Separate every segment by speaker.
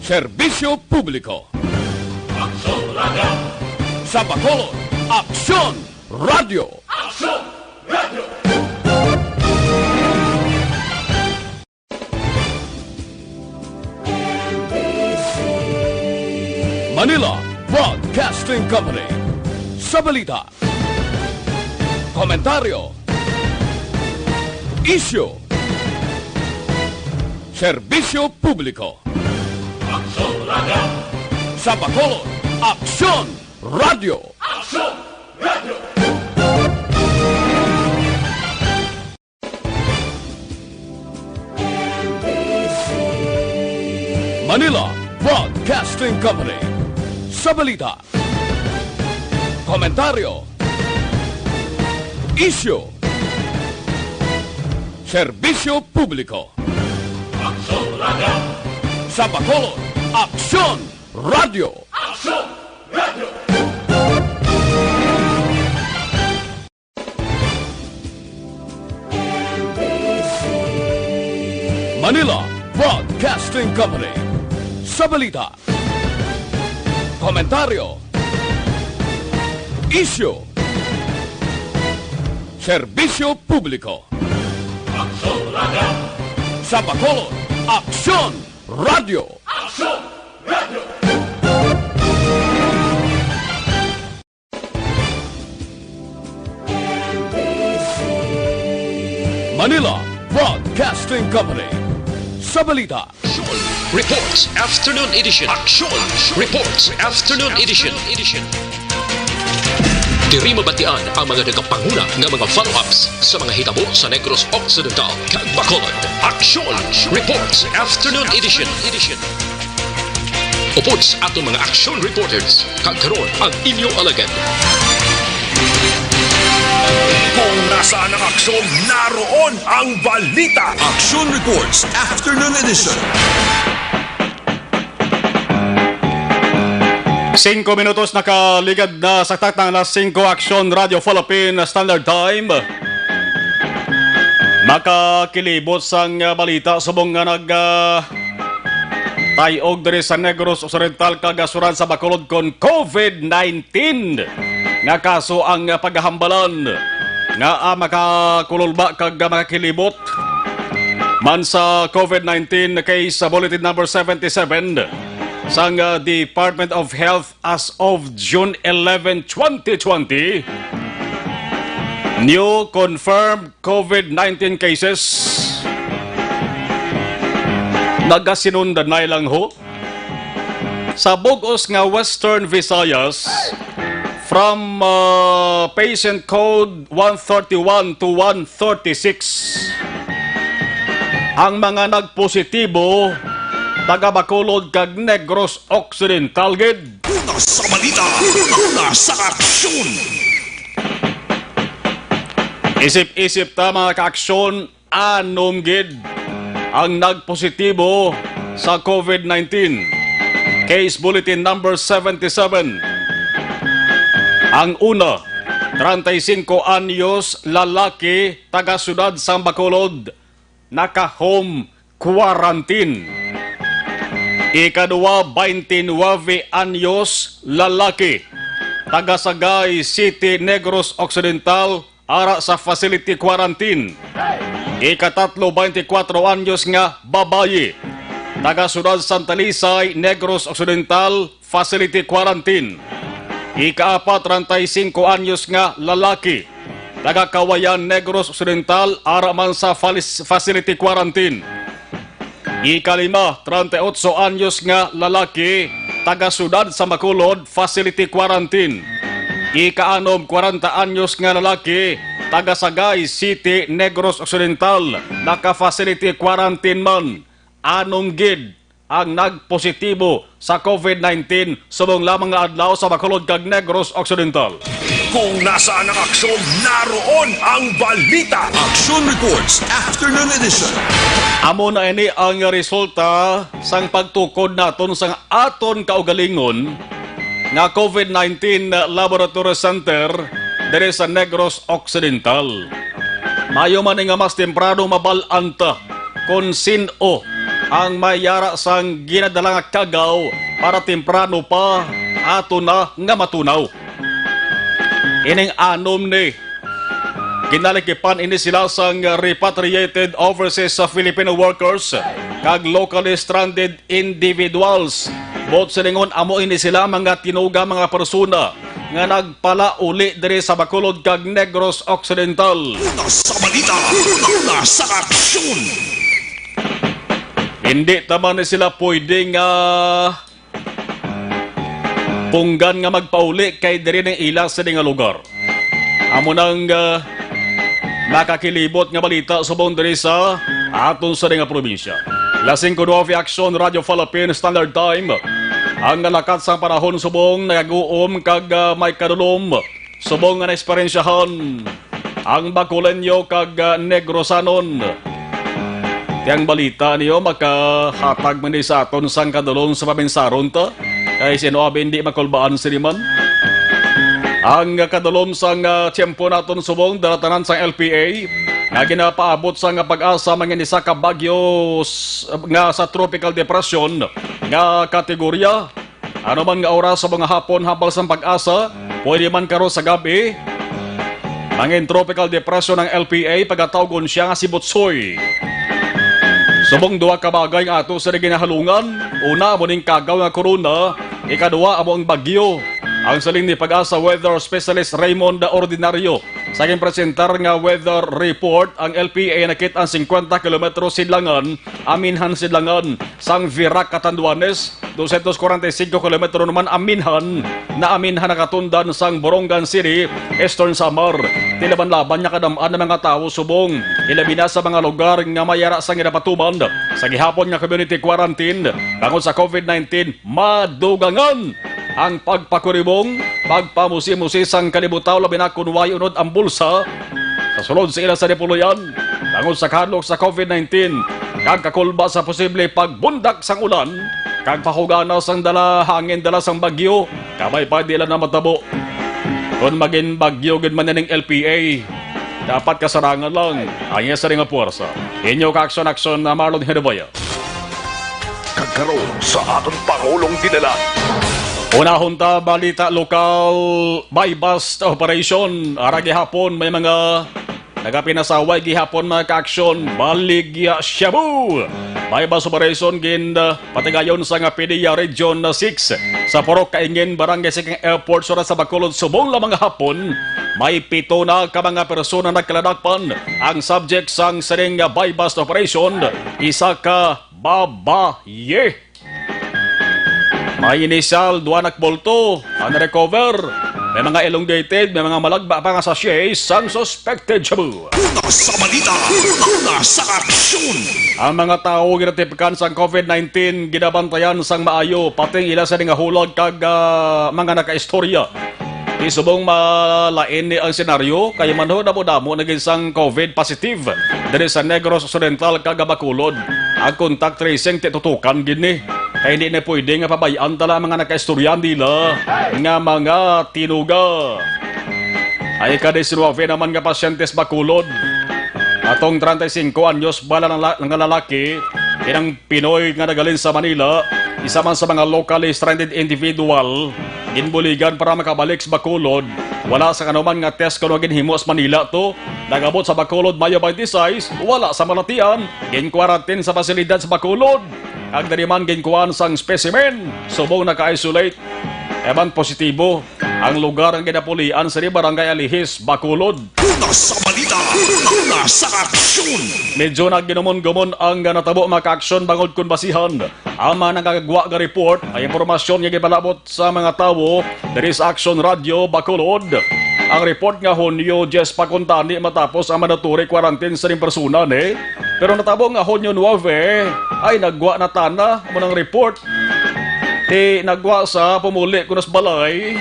Speaker 1: Serbisyo Publiko.
Speaker 2: Aksyon Radio!
Speaker 1: Sa Bacolod, Aksyon Radio!
Speaker 2: Aksyon Radio!
Speaker 1: Manila Broadcasting Company. Sa balita, komentaryo, isyu, serbisyo publiko.
Speaker 2: Aksyon Radio!
Speaker 1: Sa Bacolod, Aksyon Radio!
Speaker 2: Aksyon Radio!
Speaker 1: Manila Broadcasting Company. Sa balita, komentaryo, isyu, serbisyo publiko.
Speaker 2: Aksyon Radio!
Speaker 1: Sa Bacolod, Aksyon Radio!
Speaker 2: Aksyon Radio!
Speaker 1: Manila Broadcasting Company. Sa balita, komentaryo, isyu, serbisyo publiko.
Speaker 2: Aksyon Radio!
Speaker 1: Sa Bacolod, Aksyon Radio!
Speaker 2: Aksyon Radio!
Speaker 1: Manila Broadcasting Company. Sa balita,
Speaker 3: Reports Afternoon Edition. Action! Reports Afternoon Edition. Diri mabatian ang mga nagapanguna ng mga follow-ups sa mga hitabo sa Negros Occidental, kag Bacolod. Action! Reports Afternoon Edition. Upod sa atong mga action reporters, kag karon ang inyong alagad.
Speaker 4: Kung nasaan ang aksyon, naroon ang balita.
Speaker 5: Action Reports Afternoon Edition.
Speaker 6: 5 minutos nakaligad na sa taktang na 5 Action Radio Philippine Standard Time. Makakilibot sang balita subong nga tayog diri sa Negros Occidental kagasuran sa Bacolod kon COVID-19 nga kaso ang paghahambalan nga makakululba kag makakilibot man sa COVID-19 case sa bulletin number 77 sang Department of Health as of June 11, 2020. New confirmed COVID-19 cases nagasinundan na ilang ho sa bugos nga Western Visayas from patient code 131 to 136. Ang mga nagpositibo taga Bacolod kag Negros Occidental gid.
Speaker 4: Una sa balita, una sa aksyon.
Speaker 6: Isip-isip ta mga kaaksyon, anom gid ang nagpositibo sa COVID-19. Case bulletin number 77. Ang una, 35 anyos lalaki taga siyudad sa Bacolod, naka-home quarantine. Ikadua, 29 anyos lalaki taga Sagay City, Negros Occidental, ara sa facility quarantine. Ikatatlo, 24 anyos nga babayi taga siyudad Santa Lisay, Negros Occidental, facility quarantine. Ikaapat, 35 anyos nga lalaki taga Kawayan, Negros Occidental, ara man sa facility quarantine. Ikalima, 38 anyos nga lalaki taga siyudad sa Bacolod, facility quarantine. Ikaanom, 40 anyos nga lalaki taga Sagay City, Negros Occidental, naka-facility quarantine man. Anom gid ang nagpositibo sa COVID-19 subong lamang nga adlaw sa Bacolod kag Negros Occidental.
Speaker 4: Kung nasaan ang aksyon, naroon ang balita.
Speaker 5: Action Reports Afternoon Edition.
Speaker 6: Amo na ini ang resulta sang pagtukod naton sang aton kaugalingon nga COVID-19 Laboratory Center diri sa Negros Occidental. Mayo man nga mas temprano mabalanta kung sino ang mayara sang ginadala nga kagaw para temprano pa ato na nga matunaw. Ining anom ni ginalikipan ini sila sang repatriated overseas Filipino workers kag locally stranded individuals. Bot silingon amo ini sila mga tinuga mga persona nga nagpala uli diri sa Bacolod kag Negros Occidental.
Speaker 4: Una sa balita, una sa aksyon.
Speaker 6: Hindi naman ni sila pwedeng punggan nga magpauli kay diri ng ilang sa nga lugar. Amo nang nakakilibot nga balita subong diri sa aton sa nga probinsya. Lasing kuno Action Radio Philippine Standard Time. Ang nalakat sa panahon subong nagaguom kag may kadulom subong nga naesperiensyahan ang Bacolenyo kag Negrosanon. Tiyang balita niyo makahatag man sa aton sang kadulom sa paminsaron ta kay sinoabi hindi makulbaan siniman. Ang kadulom sang tiyempo naton subong daratanan sang LPA nga ginapaabot sa nga pag-asa mga nisa ka bagyo nga sa tropical depression nga kategorya. Ano man nga oras sa mga hapon habal sa pag-asa, pwede man karo sa gabi. Mangin tropical depression ng LPA pagkatawgon siya nga si Butsoy. Subong duwa ka bagay nga ato sa ginahalungan. Una, amo ning kagaw nga corona. Ikaduwa, amo ang bagyo. Ang saling ni pag-asa weather specialist Raymond Ordinario sa aking presentar nga weather report, ang LPA nakit ang 50 km sidlangan, aminhan sidlangan, sang Virac Catanduanes, 245 km naman aminhan, na aminhan nakatundan sang Borongan City, Eastern Samar. Tilaban-laban niya kadamaan ng mga tao subong, ilabi na sa mga lugar nga mayara sang inapatuman, sa gihapon nga community quarantine, bangon sa COVID-19, madugangan ang pagpakuribong, pagpamusi-musi sang kalibutaw labi na kunway unod ang bulsa sa sulod sa ilang sa Dipoloyan, bangon sa kanlok sa COVID-19, kag kakulba sa posible pagbundak sang ulan, kag pahugana sang dala hangin dala sang bagyo, kamay pa dila na matabo. Kung maging bagyo gud man ning LPA, dapat kasarangan lang ang sa ring puwersa. Inyo ka aksyon na Marlon Hedabaya.
Speaker 4: Kagkaroon sa aton Pangulong dinala.
Speaker 6: Unahon ta balita lokal by bus operation. Ara gihapon may mga nagapinasaway gihapon mga ka-aksyon Baligya Shabu. By bus operation gin patigayon sa nga PDEA Region 6 sa Porok Kaingin Barangay Sikang Airport sura sa Bacolod subong la mga hapon. May 7 na ka mga persona nagkaladakpan. Ang subject sang saring by bus operation isa ka babaye. May initial, duwanak bolto, ang recover. May mga elongated, may mga malagba pa nga sachet, sang suspected shabu.
Speaker 4: Una sa balita, una sa aksyon.
Speaker 6: Ang mga tao ginatipikan sang COVID-19, ginabantayan sang maayo, pating ila sa nga hulag kag mga nakaistorya. Isubong malain ni ang senaryo, kaya manho na mo damo naging sang COVID positive. Dari sa Negros Occidental kag Bacolod. Ang contact tracing titutukan gini. Kaya hindi na pwede nga pabayaan tala mga nakaistoryan nila nga mga tinuga. Ay kadesinuave naman nga pasyentes Bacolod. Atong 35 anyos bala ng lalaki, inang Pinoy nga nagalin sa Manila, isa man sa mga locally stranded individual, ginbuligan para makabalik sa Bacolod. Wala sa kanuman nga test kung ginhimo sa Manila to. Nagabot sa Bacolod Mayo 26, wala sa Malatian, gin-quarantine sa pasilidad sa Bacolod. Ang daliman ginkuhan sang specimen, subong naka-isolate. Eman positibo, ang lugar ang ginapulian sa Barangay Alihis, Bacolod.
Speaker 4: Una sa balita, una sa aksyon.
Speaker 6: Medyo nagginumon-gumon ang natabo maka-aksyon bangod kun basihan. Ang mga nagagwa nga report ay impormasyon nga gibalabot sa mga tao dari sa Action Radio Bacolod. Ang report nga Hunyo 10 pakuntani matapos ang mandatory quarantine sa ring persona pero natabo nga Hunyo 9 ay nagwa na tana mo ng report. Nagwa sa pumuli kunas balay.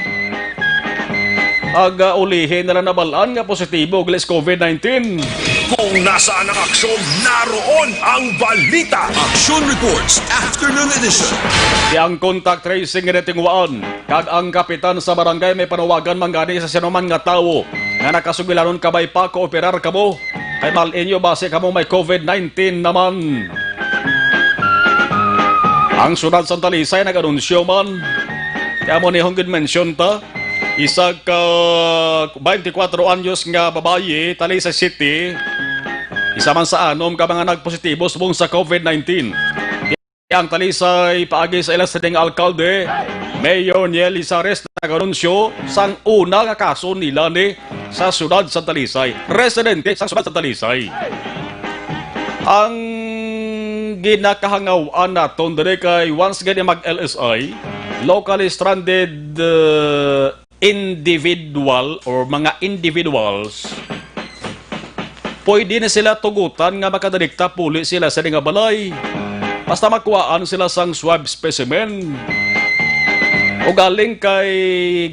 Speaker 6: Aga ulihin na lang nabalaan nga positibo glis COVID-19.
Speaker 4: Kung nasaan ang aksyon, naroon ang balita.
Speaker 5: Action Reports Afternoon Edition.
Speaker 6: Yang contact tracing nga natingwaan, kag ang kapitan sa barangay may panawagan manggani sa sinuman nga tao nga nakasugilanon kabay pa kooperar kamo. Kay malin nyo base kamo may COVID-19 naman. Ang sunod sa Talisay nag-anunsyo man. Kaya mo ni Honggid mention ta. Isa ka 24 anyos nga babae, Talisay City. Isa man sa anom ka mga nagpositibo subong sa COVID-19. Ang Talisay paagi sa ilas ding alkalde, Mayor Niel Lizares nag-anunsyo sang una nga kaso nila ni sa syudad sa Talisay. Residente sa syudad sa Talisay. Ang ginakahangawaan naton dere kay once gani mag-LSI, locally stranded individual or mga individuals, pwede na sila tugutan nga makadadikta puli sila sa nga balay. Basta makuhaan sila sang swab specimen. O galing kay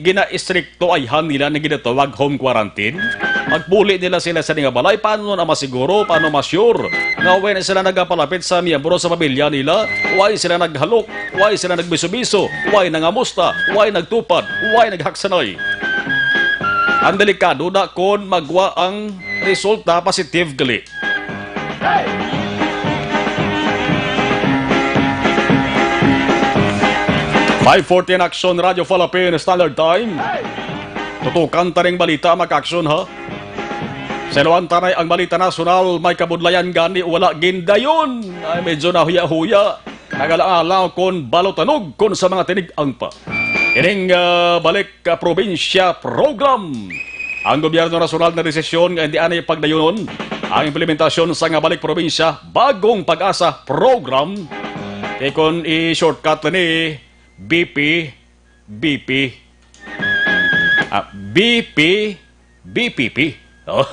Speaker 6: gina-istrikto ayhan nila na ginatawag home quarantine. Magpuli nila sila sa nga balay. Paano na masiguro, paano ma-sure nga when sila nagapalapit sa miyembro sa pamilya nila, why sila naghalok, why sila nagbiso-biso, why nangamusta, why nagtupad, why naghaksanay. Ang delikado na kung magwa ang resulta positive gali. 5:40 Action Radio Philippine Standard Time. Tutukan taring balita mag-action ha. Sa luwan tanay ang balita nasyonal, may kabudlayan gani wala gindayon. Ay medyo nahuya-huya. Nagalaalaw kon balotanog kon sa mga tinig-ang pa. Ining balik probinsya program. Ang gobyerno nasyonal na desisyon nga hindi anay pagdayonon ang implementasyon sa nga balik probinsya bagong pag-asa program. Kaya kung i-shortcut ni BPP. Oh.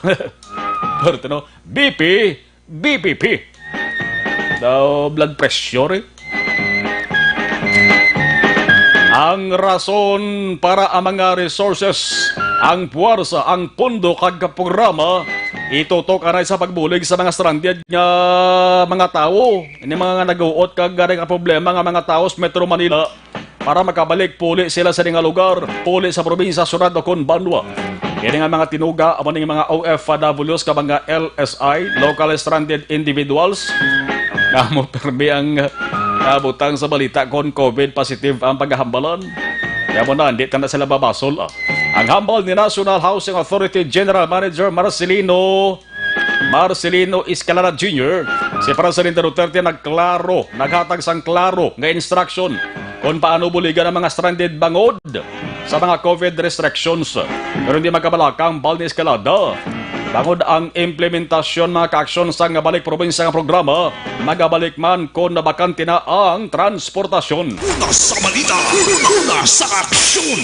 Speaker 6: Pero no, BPP. Daw blood pressure eh. Ang rason para ang mga resources, ang puwersa, ang pondo kag programa itutok anay sa pagbulig sa mga stranded nga mga tao. Ini mga nag-uot kag gani ka problema nga mga tao sa Metro Manila para makabalik puli sila sa nga lugar, puli sa probinsya Surad o kon Banwa. Kini nga mga tinuga amo ning mga OFWs ka mga LSI, local stranded individuals. Namo permi ang butang sa balita kon COVID positive ang paghahambalan. Kaya mo na, hindi na sila babasol. Ang hambal ni National Housing Authority General Manager Marcelino Escalada Jr. Si Presidente Duterte naghatag sang klaro nga instruction kung paano buligan ang mga stranded bangod sa mga COVID restrictions. Pero hindi magkabalakang bal ni Escalada. Bangod ang implementasyon mga ka-aksyon sa nga balik probinsya ng programa, magabalik man kung nabakante na ang transportasyon.
Speaker 5: Nasa balita, nasa aksyon.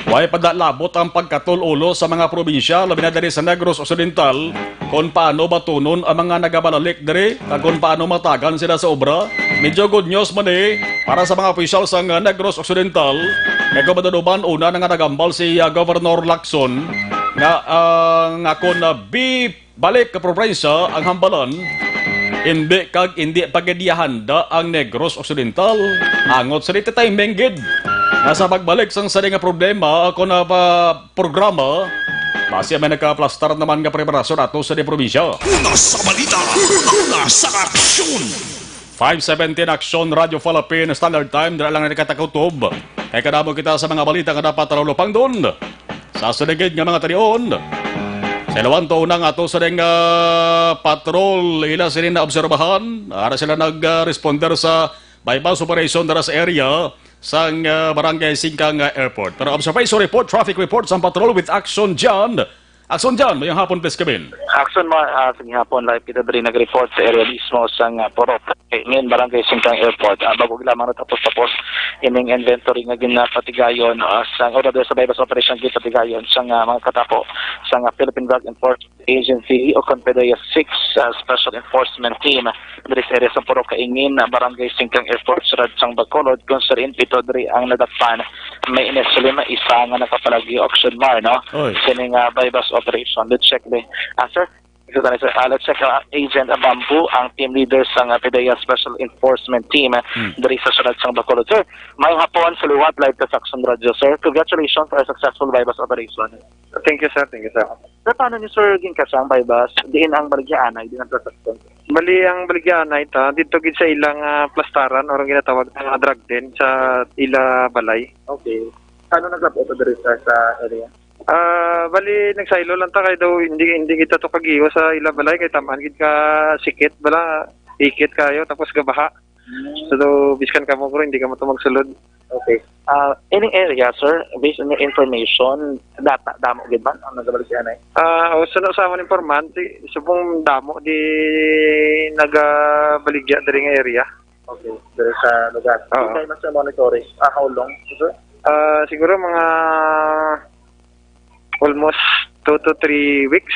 Speaker 6: Way padalabot ang pagkatulo sa mga probinsya, labi na diri sa Negros Occidental, kung paano batunon ang mga nagabalalik diri, kag kung paano matagan sila sa obra. Medyo good news man para sa mga opisyal sa Negros Occidental. Kaya kumadaduban una na nga nagambal si Governor Lacson nga ako na balik ka probinsya ang hambalan, hindi pagadiahanda ang Negros Occidental. Angot sa dito tayong menggid. Nasa pagbalik sang sari nga problema ako na programa, base may nagka-plastar naman nga preparasyon ato sa di probinsya.
Speaker 5: Nasa balita, nasa aksyon.
Speaker 6: 5:17 Action Radio Philippine Standard Time. Dala lang na nakatakutob. Kaya kadamo kita sa mga balita nga dapat tarulupang doon. Sa sunigid nga mga tanion. Sa ilawan to unang ato sa ding patrol, ila sila na obserbahan. Ara sila nag-responder sa bypass operation dara sa area sa barangay Singkang Airport. Pero observation report, traffic report sa patrol with Action John. Action John, mayang hapon please Kevin.
Speaker 7: Action mo, sige hapon, live kita rin nag-report sa area mismo sa Porok. Ngayon, barangay Singkang Airport. Bago lamang natapos ining inventory nga ginapatigayon sa order sa bypass operation ginapatigayon sa mga katapo sa Philippine Drug Enforcement Agency o Confederia 6 Special Enforcement Team. Dari sa area sa Porok kaingin, barangay Singkang Airport, Surad sang Bacolod, kung sa rin pito dari ang nadakpan. May initially isa nga nakapalagi auction mar, no? Sining bypass operation. Let's check the answer. So, sir, let's check Agent Bamboo, ang team leader sa PDEA Special Enforcement Team dari sa Sunod sang Bacolod. Sir, may hapon sa liwat live sa Action Radio, sir. Congratulations for a successful bypass operation.
Speaker 8: Thank you, sir. Thank you, sir.
Speaker 7: Sir, paano niyo, sir, ginkasang bypass? Diin ang baligyaanay, din ang transaction.
Speaker 8: Bali, ang baligyaanay dito gid sa ilang plastaran o ginatawag na drug den sa ila balay.
Speaker 7: Okay. Paano nag-upload dari sir sa area?
Speaker 8: Bali, nagsaylo lang ta kay daw hindi kita to kagiyo sa ila balay kay tamaan gid ka sikit bala ikit kayo tapos gabaha. So do biskan ka mo pero hindi ka mo to magsulod.
Speaker 7: Okay. Any area, sir, based on your information, damo gid ba ang nagabaligyaanay?
Speaker 8: Sa sa amon informant, subong damo di nagabaligya diri nga area.
Speaker 7: Okay. Dari sa lugar.
Speaker 8: Oo.
Speaker 7: Okay, mas monitoring. How long, sir?
Speaker 8: Siguro mga almost 2 to 3 weeks.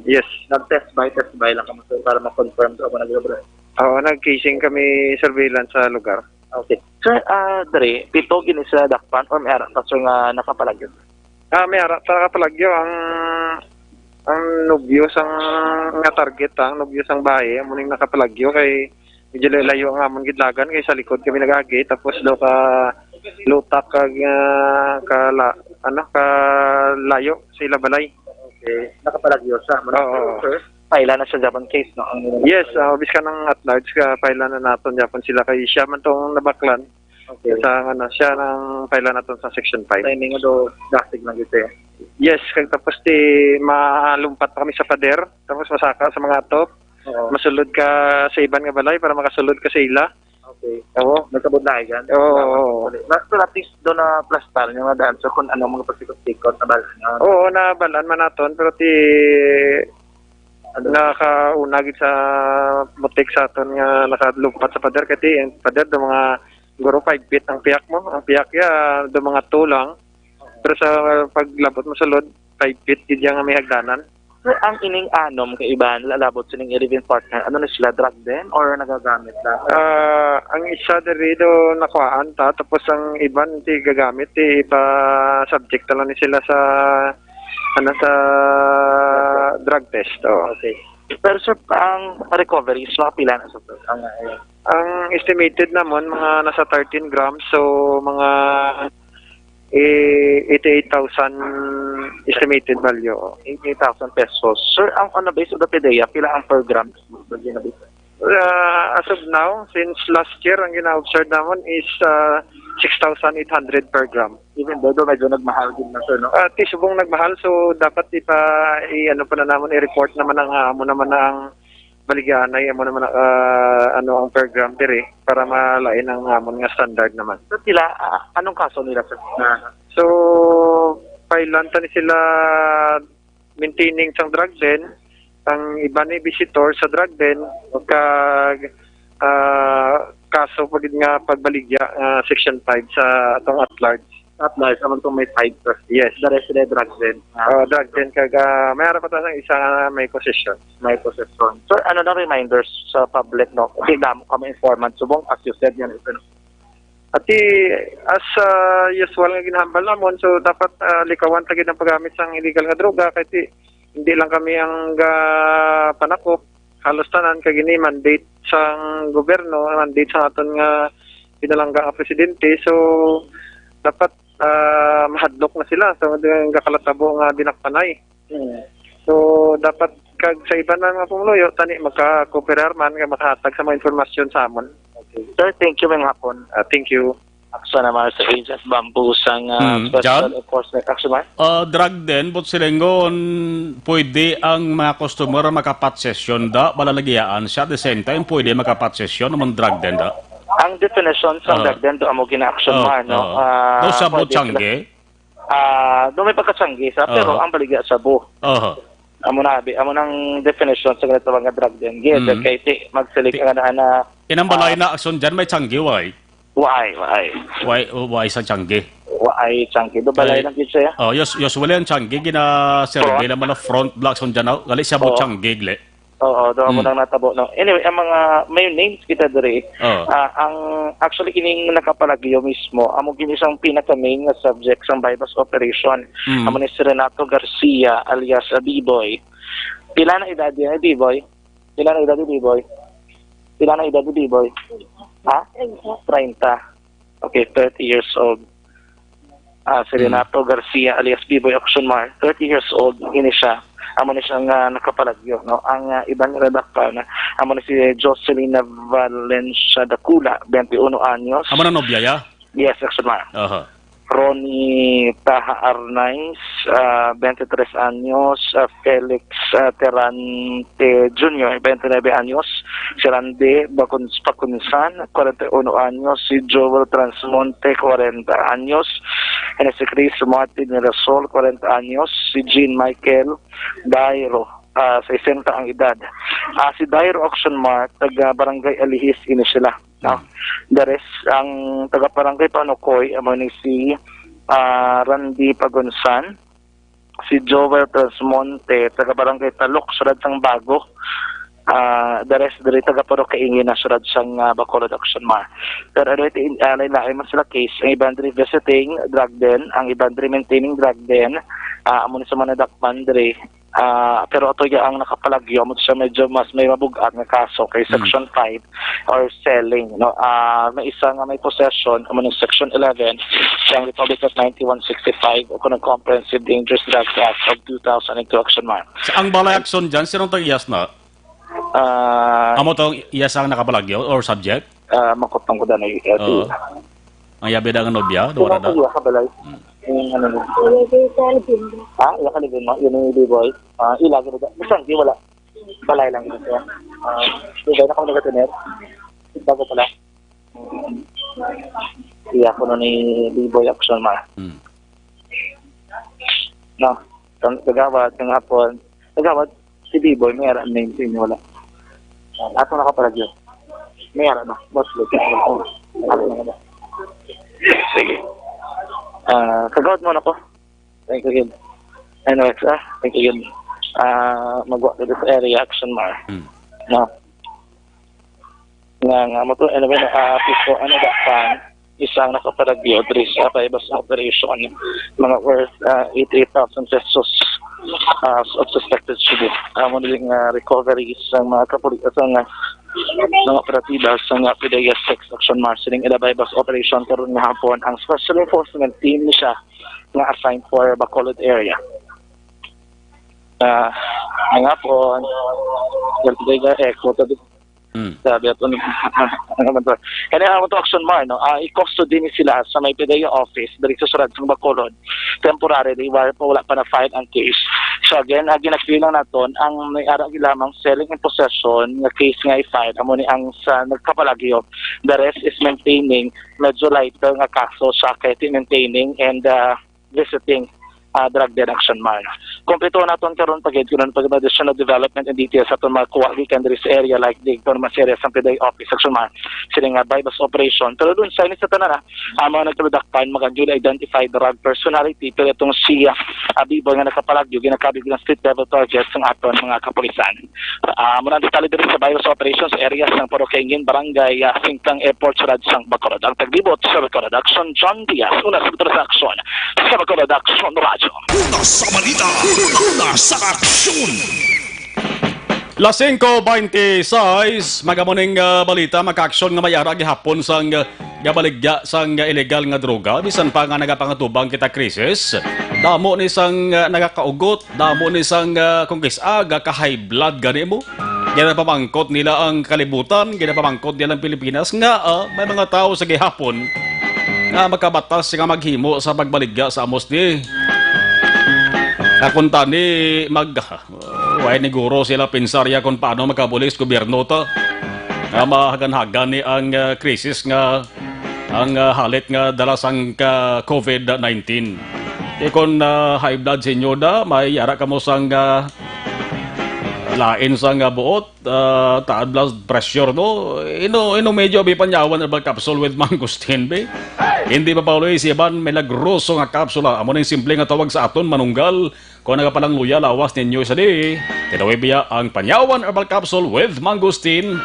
Speaker 8: Yes.
Speaker 7: Nag-test by lang kamo sir para ma-confirm kung nag-obra.
Speaker 8: Oo, nag-casing kami surveillance sa lugar.
Speaker 7: Okay. Sir, dere, pito gini sa dakpan or may ara pa sir nga nakapalagyo?
Speaker 8: May ara ta nakapalagyo ang nobyo sang nga target ang nobyo sang bahay amo ning nakapalagyo kay medyo layo ang amon gidlagan kay sa likod kami nagagi tapos do ka lutak ka layo sa ila balay.
Speaker 7: Okay. Nakapalagyo siya.
Speaker 8: Oo.
Speaker 7: Sir, paila na sa Japan case, no?
Speaker 8: Yes, bis ka ng at large ka paila na naton Japan sila kay siya man tong nabaklan.
Speaker 7: Okay.
Speaker 8: Sa siya ng paila naton sa section 5.
Speaker 7: Timing do drastic lang gito.
Speaker 8: Yes, kag tapos malumpat pa kami sa pader, tapos masaka sa mga top. Masulod ka sa iban nga balay para makasulod ka sa ila.
Speaker 7: Okay.
Speaker 8: Oo.
Speaker 7: Nagkabot na yan.
Speaker 8: Oo.
Speaker 7: Pero at least doon na plastar yung mga daan. So kung ano mga pasikot-sikot na balan.
Speaker 8: Oo, nabalan man naton pero nakaunagit sa mutik sa aton nga nakalumpat sa pader kati ang pader do mga guro 5 feet ang piyak mo. Ang piyak ya do mga 2 lang. Pero sa paglabot mo sa lod 5 feet gid nga may hagdanan.
Speaker 7: Sir, ang ining anom kay iban lalabot sa ning living partner, ano na sila, drug din or nagagamit lang?
Speaker 8: Ang isa diri do nakuhaan tapos ang iban ti gagamit ti subject lang ni sila sa sa drug test.
Speaker 7: Okay. Pero sir, ang recovery is pila na sir?
Speaker 8: Ang estimated namon mga nasa 13 grams so mga 88,000 estimated value.
Speaker 7: 88,000 pesos. Sir, ang on the base of the PDEA, pila ang per gram?
Speaker 8: As of now, since last year, ang gina-observe naman is 6,800 per gram.
Speaker 7: Even though medyo nagmahal din na sir, no?
Speaker 8: Subong nagmahal, so dapat pa naman, i-report naman mo naman ang baligyanay, mo naman ang per gram diri para malain ang amon nga standard naman.
Speaker 7: So sila, anong kaso nila sir?
Speaker 8: So, pailanta ni sila maintaining sang drug den, ang iba ni visitor sa drug den, kag kaso pagid nga pagbaligya section 5 sa atong at large.
Speaker 7: At large, naman itong may 5 sir.
Speaker 8: Yes.
Speaker 7: The rest of the drug den.
Speaker 8: Drug den kag may ara pa ta isa may possession.
Speaker 7: May possession. Sir, ano na reminders sa public, no? Kasi damo kami informant. Subong, as you said, yan ito, no?
Speaker 8: At as usual nga ginahambal namon, so dapat likawan tagid ang paggamit sang illegal nga droga kay hindi lang kami ang panakop. Halos tanan kag ini mandate sang gobyerno, mandate sa aton nga pinalangga nga presidente. So dapat mahadlok na sila so gakalatabo nga dinakpanay. So dapat kag sa iba na nga pumuluyo tani magka-cooperar man nga makahatag sa mga informasyon sa amon.
Speaker 7: Sir, thank you mga hapon.
Speaker 8: Thank you.
Speaker 7: Akso naman sa Agent Bamboo sang
Speaker 6: John?
Speaker 7: Special Enforcement Action Man.
Speaker 6: Drug din, but silingon, pwede ang mga customer makapatsesyon da, malalagyan siya. At the same time, pwede makapatsesyon naman drug din da.
Speaker 7: Ang definition sa drug den do amo gina-action man, no?
Speaker 6: Do sa botchangge?
Speaker 7: Do may pagkatsangge sa, pero ang baligya sa bu. Amo nang definition sa ganito mga drug den. Gid kay magselik nga na
Speaker 6: inambalay na aksyon dyan, may tsangge, why? Why sa tsangge?
Speaker 7: Why tsangge? Do balay lang gid siya?
Speaker 6: Usually ang tsangge, gina-survey naman na front blocks on dyan, gali siya botchangge, gle.
Speaker 7: Oo, doon mo nang natabo. No? Anyway, ang mga may names kita diri. Ang actually kining nakapalagyo mismo, amo gini isang pinaka-main nga subject sa bypass operation. Amo ni si Renato Garcia alias B-Boy. Pila na edad yan, B-boy? Pila na edad ni B-boy? Pila na edad ni B-boy? Ha? 30. Okay, 30 years old. Si Renato Garcia alias B-boy Auction Mar, 30 years old, ini siya. Amo ni siyang nakapalagyo. No? Ang ibang redakta na amo ni si Jocelyn Valencia Dacula, 21 anyos.
Speaker 6: Amo na nobya, ya?
Speaker 7: Yes, Auction Mar.
Speaker 6: Aha.
Speaker 7: Ronnie Taha Arnaiz, 23 anyos. Felix Terante Jr., 29 anyos. Si Rande Pacunsan, 41 anyos. Si Joel Transmonte, 40 anyos. And si Chris Martin Mirasol, 40 anyos. Si Jean Michael Dairo, 60 ang edad. Si Dairo Auction Mart, taga Barangay Alihis, ini sila. No? The rest, ang taga Barangay Panukoy, amo ni si Randy Pagunsan, si Joel Transmonte, taga Barangay Talok, Surad sang Bago. The rest, dari taga Kaingin na Surad sang Bacolod Auction Mart. Pero lain man sila case, ang ibang diri visiting drug den, ang ibang diri maintaining drug den, amo ni sa manadakpan diri. Pero ito ang nakapalagyo mo siya medyo mas may mabugat na kaso kay Section 5 or selling. No? May isang may possession amo ng Section 11 sa Republic of 9165 o kung Comprehensive Dangerous Drugs Act of 2002 Auction Mart.
Speaker 6: Sa ang balay action dyan, sinong tag-iyas na? Amo tong iyas ang nakapalagyo or subject?
Speaker 7: Makotong ko na yung
Speaker 6: ang yabe na nga nobya? Duwara na?
Speaker 7: Iya ka balay. Ano mo? Iya ka libin mo? Yun yung B-boy? Ilagi na dyan. Basta hindi wala. Balay lang yun. B-boy na kami nagatuner. Bago pala. Iya ko na ni B-boy Auction Mart. No? Kagawad, kang hapon. Kagawad, si B-boy, may aran na yung sino wala. Ato nakapalagyo. May aran na. Boss, look. Ato na ba? Sige. Kagawad mo na ko. Thank you, Gid. Anyways, thank you, Gid. Mag-walk to this area, Auction Mart. No? Nga mo to, anyway, piso, dakpan, isang nakapalagyo, diri sa paibas operation, mga worth 88,000 pesos of suspected sugar. Mo niling recovery sa mga kapulitan, ng operatiba sa nga PDEA 6 Auction Mart sining ilabay-bas operation karon nga hapon ang special enforcement team ni siya nga assigned for Bacolod area. Nga hapon PDEA echo to sabi ato ni kani ang to Auction Mart no i-custody ni sila sa may PDEA office diri sa Surad sang Bacolod temporarily while pa wala pa na file ang case. So again, ginagbilang naton ang may ara lamang selling in possession nga case nga i-file amo ni ang sa nagkapalagyo. The rest is maintaining medyo lighter nga kaso sa kay maintaining and visiting drug den Auction Mart. Kompleto naton karon pagid kuno pag additional development and details aton makuha gikan diri sa area like the mas area sa PDEA office Auction Mart sining bypass operation. Pero dun sa sa tanan amo nagtuludakpan magagila identify drug personality pero itong siya B-boy nga nakapalagyo ginakabig ng street level targets ng aton mga kapulisan. Muna detalye diri sa bypass operation sa areas ng Kaingin, Barangay Singkang Airport Surad sang Bacolod. Ang taglibot sa Bacolod Action John Diaz una sa aksyon sa Bacolod Action Radio.
Speaker 5: Una sa balita, una sa aksyon.
Speaker 6: Las 5:26 magamuning balita maka-aksyon nga mayara gihapon sang gabaligya sang illegal nga droga bisan pa nga nagapangatubang kita krisis damo ni sang nagakaugot damo ni sang kung aga ka high blood gani mo ginapamangkot nila ang kalibutan ginapamangkot nila ang Pilipinas nga may mga tao sa gihapon nga makabatas nga maghimo sa pagbaligya sa amos ni kakunta ni way ni guro sila pinsarya kung paano makabulis gobyerno to nga mahagan-hagan ni ang krisis nga ang halit nga dalasang COVID-19. Kung high blood sa inyo na may yara ka mo sang lain sang buot taad blood pressure no ino medyo bi panyawan herbal capsule with mangosteen be hindi pa pauloy siban milagroso nga kapsula amo ning simple nga tawag sa aton manunggal kung nagapalang luya lawas ninyo sa di tinaway biya ang panyawan herbal capsule with mangosteen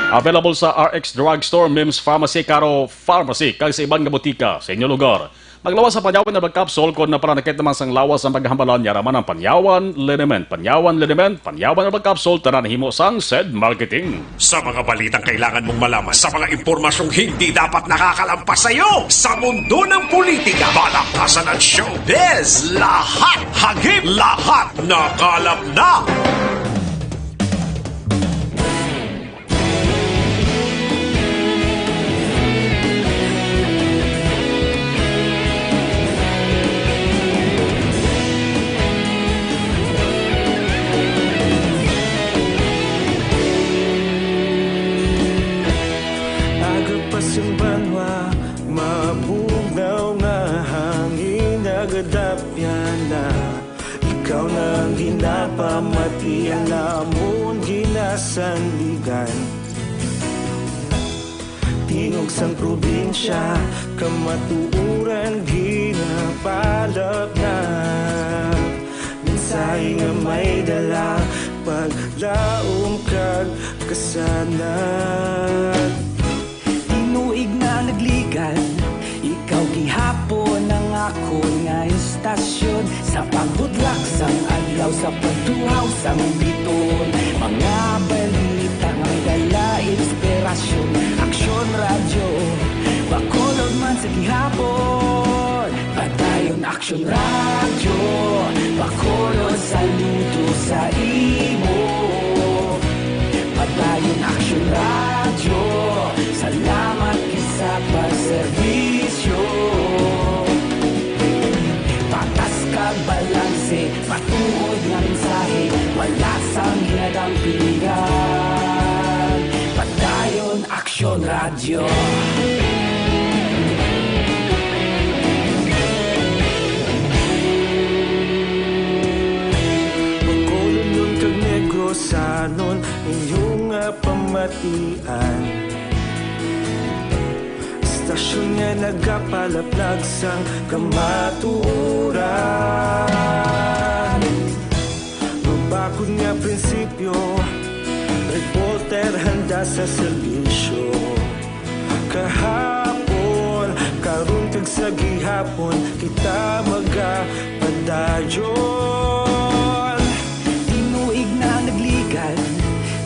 Speaker 6: Available sa RX Drugstore, Mims Pharmacy, Caro Pharmacy, kag sa ibang nga botika sa inyong lugar. Maglawas sa panyawan na magkapsol kung napanakit naman sang lawas ang paghambalan yaraman ng panyawan, liniment, panyawan na magkapsol, tanan himo sang said marketing.
Speaker 4: Sa mga balitang kailangan mong malaman, sa mga impormasyong hindi dapat nakakalampas sa iyo, sa mundo ng politika, balakasan at showbiz, lahat hagip, lahat nakalap na.
Speaker 9: Yung banwa, mabugaw nga hangin nagadapyan na ikaw nang ginapamatian namon ginasandigan. Tingog sang probinsya, kamatuuran ginapalap na minsay nga may dala paglaom kag kasanan. Inuig na nagligan, ikaw gihapon ang ako nga istasyon sa pagbudlak sang adlaw sa pagtuhaw sang biton. Mga balita nga dala inspirasyon, aksyon radyo, bakolod man sa gihapon. Padayon aksyon radyo, bakolod saludo sa imo. Padayon aksyon radyo, salamat sa pagserbisyo. Patas kag balanse, matuod nga mensahe, wala sang hinadang pilihan. Padayon aksyon radyo. Pagkulon nun kag negosanon, inyong pamatian. Stasyon nga nagapalaplag sang kamatuuran. Mabakod nga prinsipyo, reporter handa sa serbisyo. Kahapon, karun kag sa gihapon, kita magapadayon. Tinuig na nagligan,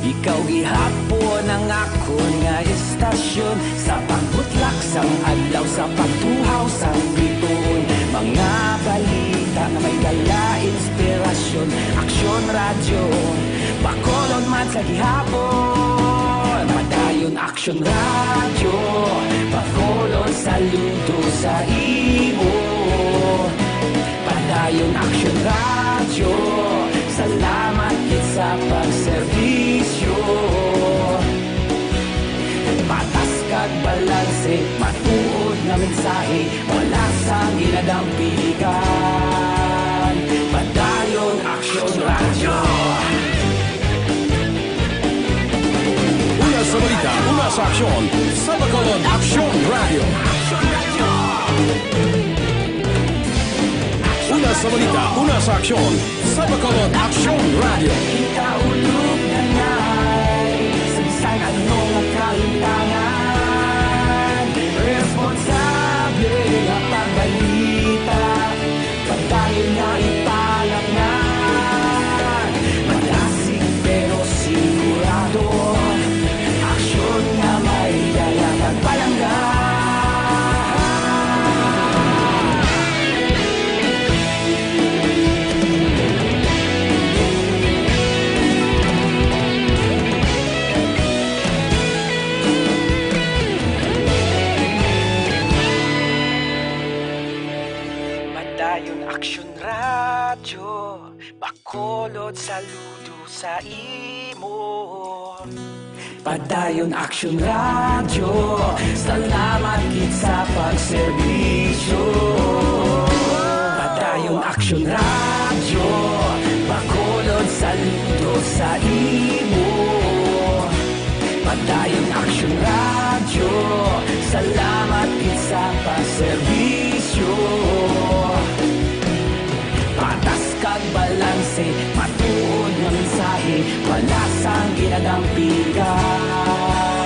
Speaker 9: ikaw gihapon ang ako nga istasyon sa pagbutlak sang adlaw sa pagtuhaw sang biton. Mga balita na may dala inspirasyon, aksyon radyo, bakolon man sa gihapon. Padayon aksyon radyo, bakolon saludo sa imo. Padayon aksyon radyo, salamat kit sa pagserbisyo. Patas kag balanse, matuod nga mensahe, wala sang ginadang piligan. Padayon aksyon radyo.
Speaker 1: Una sa balita, una sa aksyon, sa Bacolod Aksyon Radio. Una sa balita, una sa aksyon, sa Bacolod Aksyon Radio.
Speaker 9: Ikaulog na ngay, sa bisang anong nakalintangan. Responsable ang pagbalita, pagdayon na ipalangan. Malasig pero sigurado, aksyon na may dalang pagpalanggan. Padayon aksyon radyo, bakolod saludo sa imo. Padayon aksyon radyo, salamat kit sa pagserbisyo. Padayon aksyon radyo, bakolod saludo sa imo. Padayon aksyon radyo, salamat kit sa pagserbisyo. Patas kag balanse, matuod nga mensahe, wala sang ginadampigan.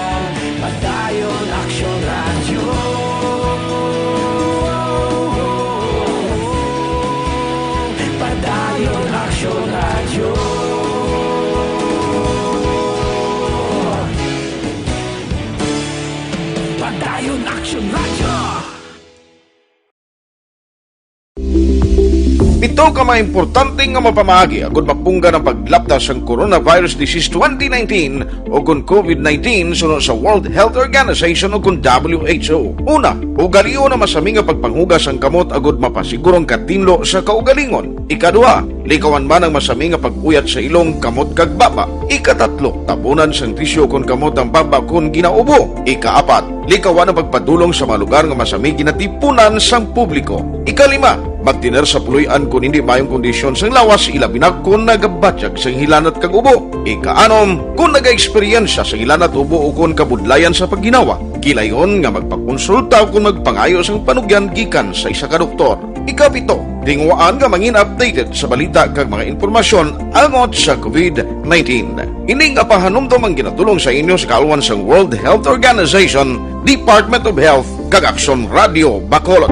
Speaker 10: Pito ka mga importante nga mapamagi agud mapungga ng paglapdas ang Coronavirus Disease 2019 o kung COVID-19 sunod sa World Health Organization o kung WHO. Una, ugaliyo na masami nga pagpanghugas ang kamot agud mapasigurong katinlo sa kaugalingon. Ikadua, likawan man ang masami nga pag-uyat sa ilong kamot kag baba. Ikatatlo, tabunan sang tisyo kung kamot ang baba kung ginaubo. Ikaapat, likawan ang pagpadulong sa mga lugar nga masami ginatipunan sang publiko. Ikalima, magtiner sa puluyan kung hindi mayong kondisyon sang lawas ilabi na kung nagabatyag sang hilanat kag ubo. Ikaanom, kung naga-eksperyensya sa hilanat ubo o kung kabudlayan sa pagginawa. Kilayon nga magpakonsulta o kung magpangayo sang panugyan gikan sa isa ka doktor. Ikapito, tingwaan nga mangin updated sa balita kag mga impormasyon angot sa COVID-19. Ining apahanumdom ang ginatulong sa inyo sa kaalwan sang World Health Organization, Department of Health, kag Aksyon Radio Bacolod.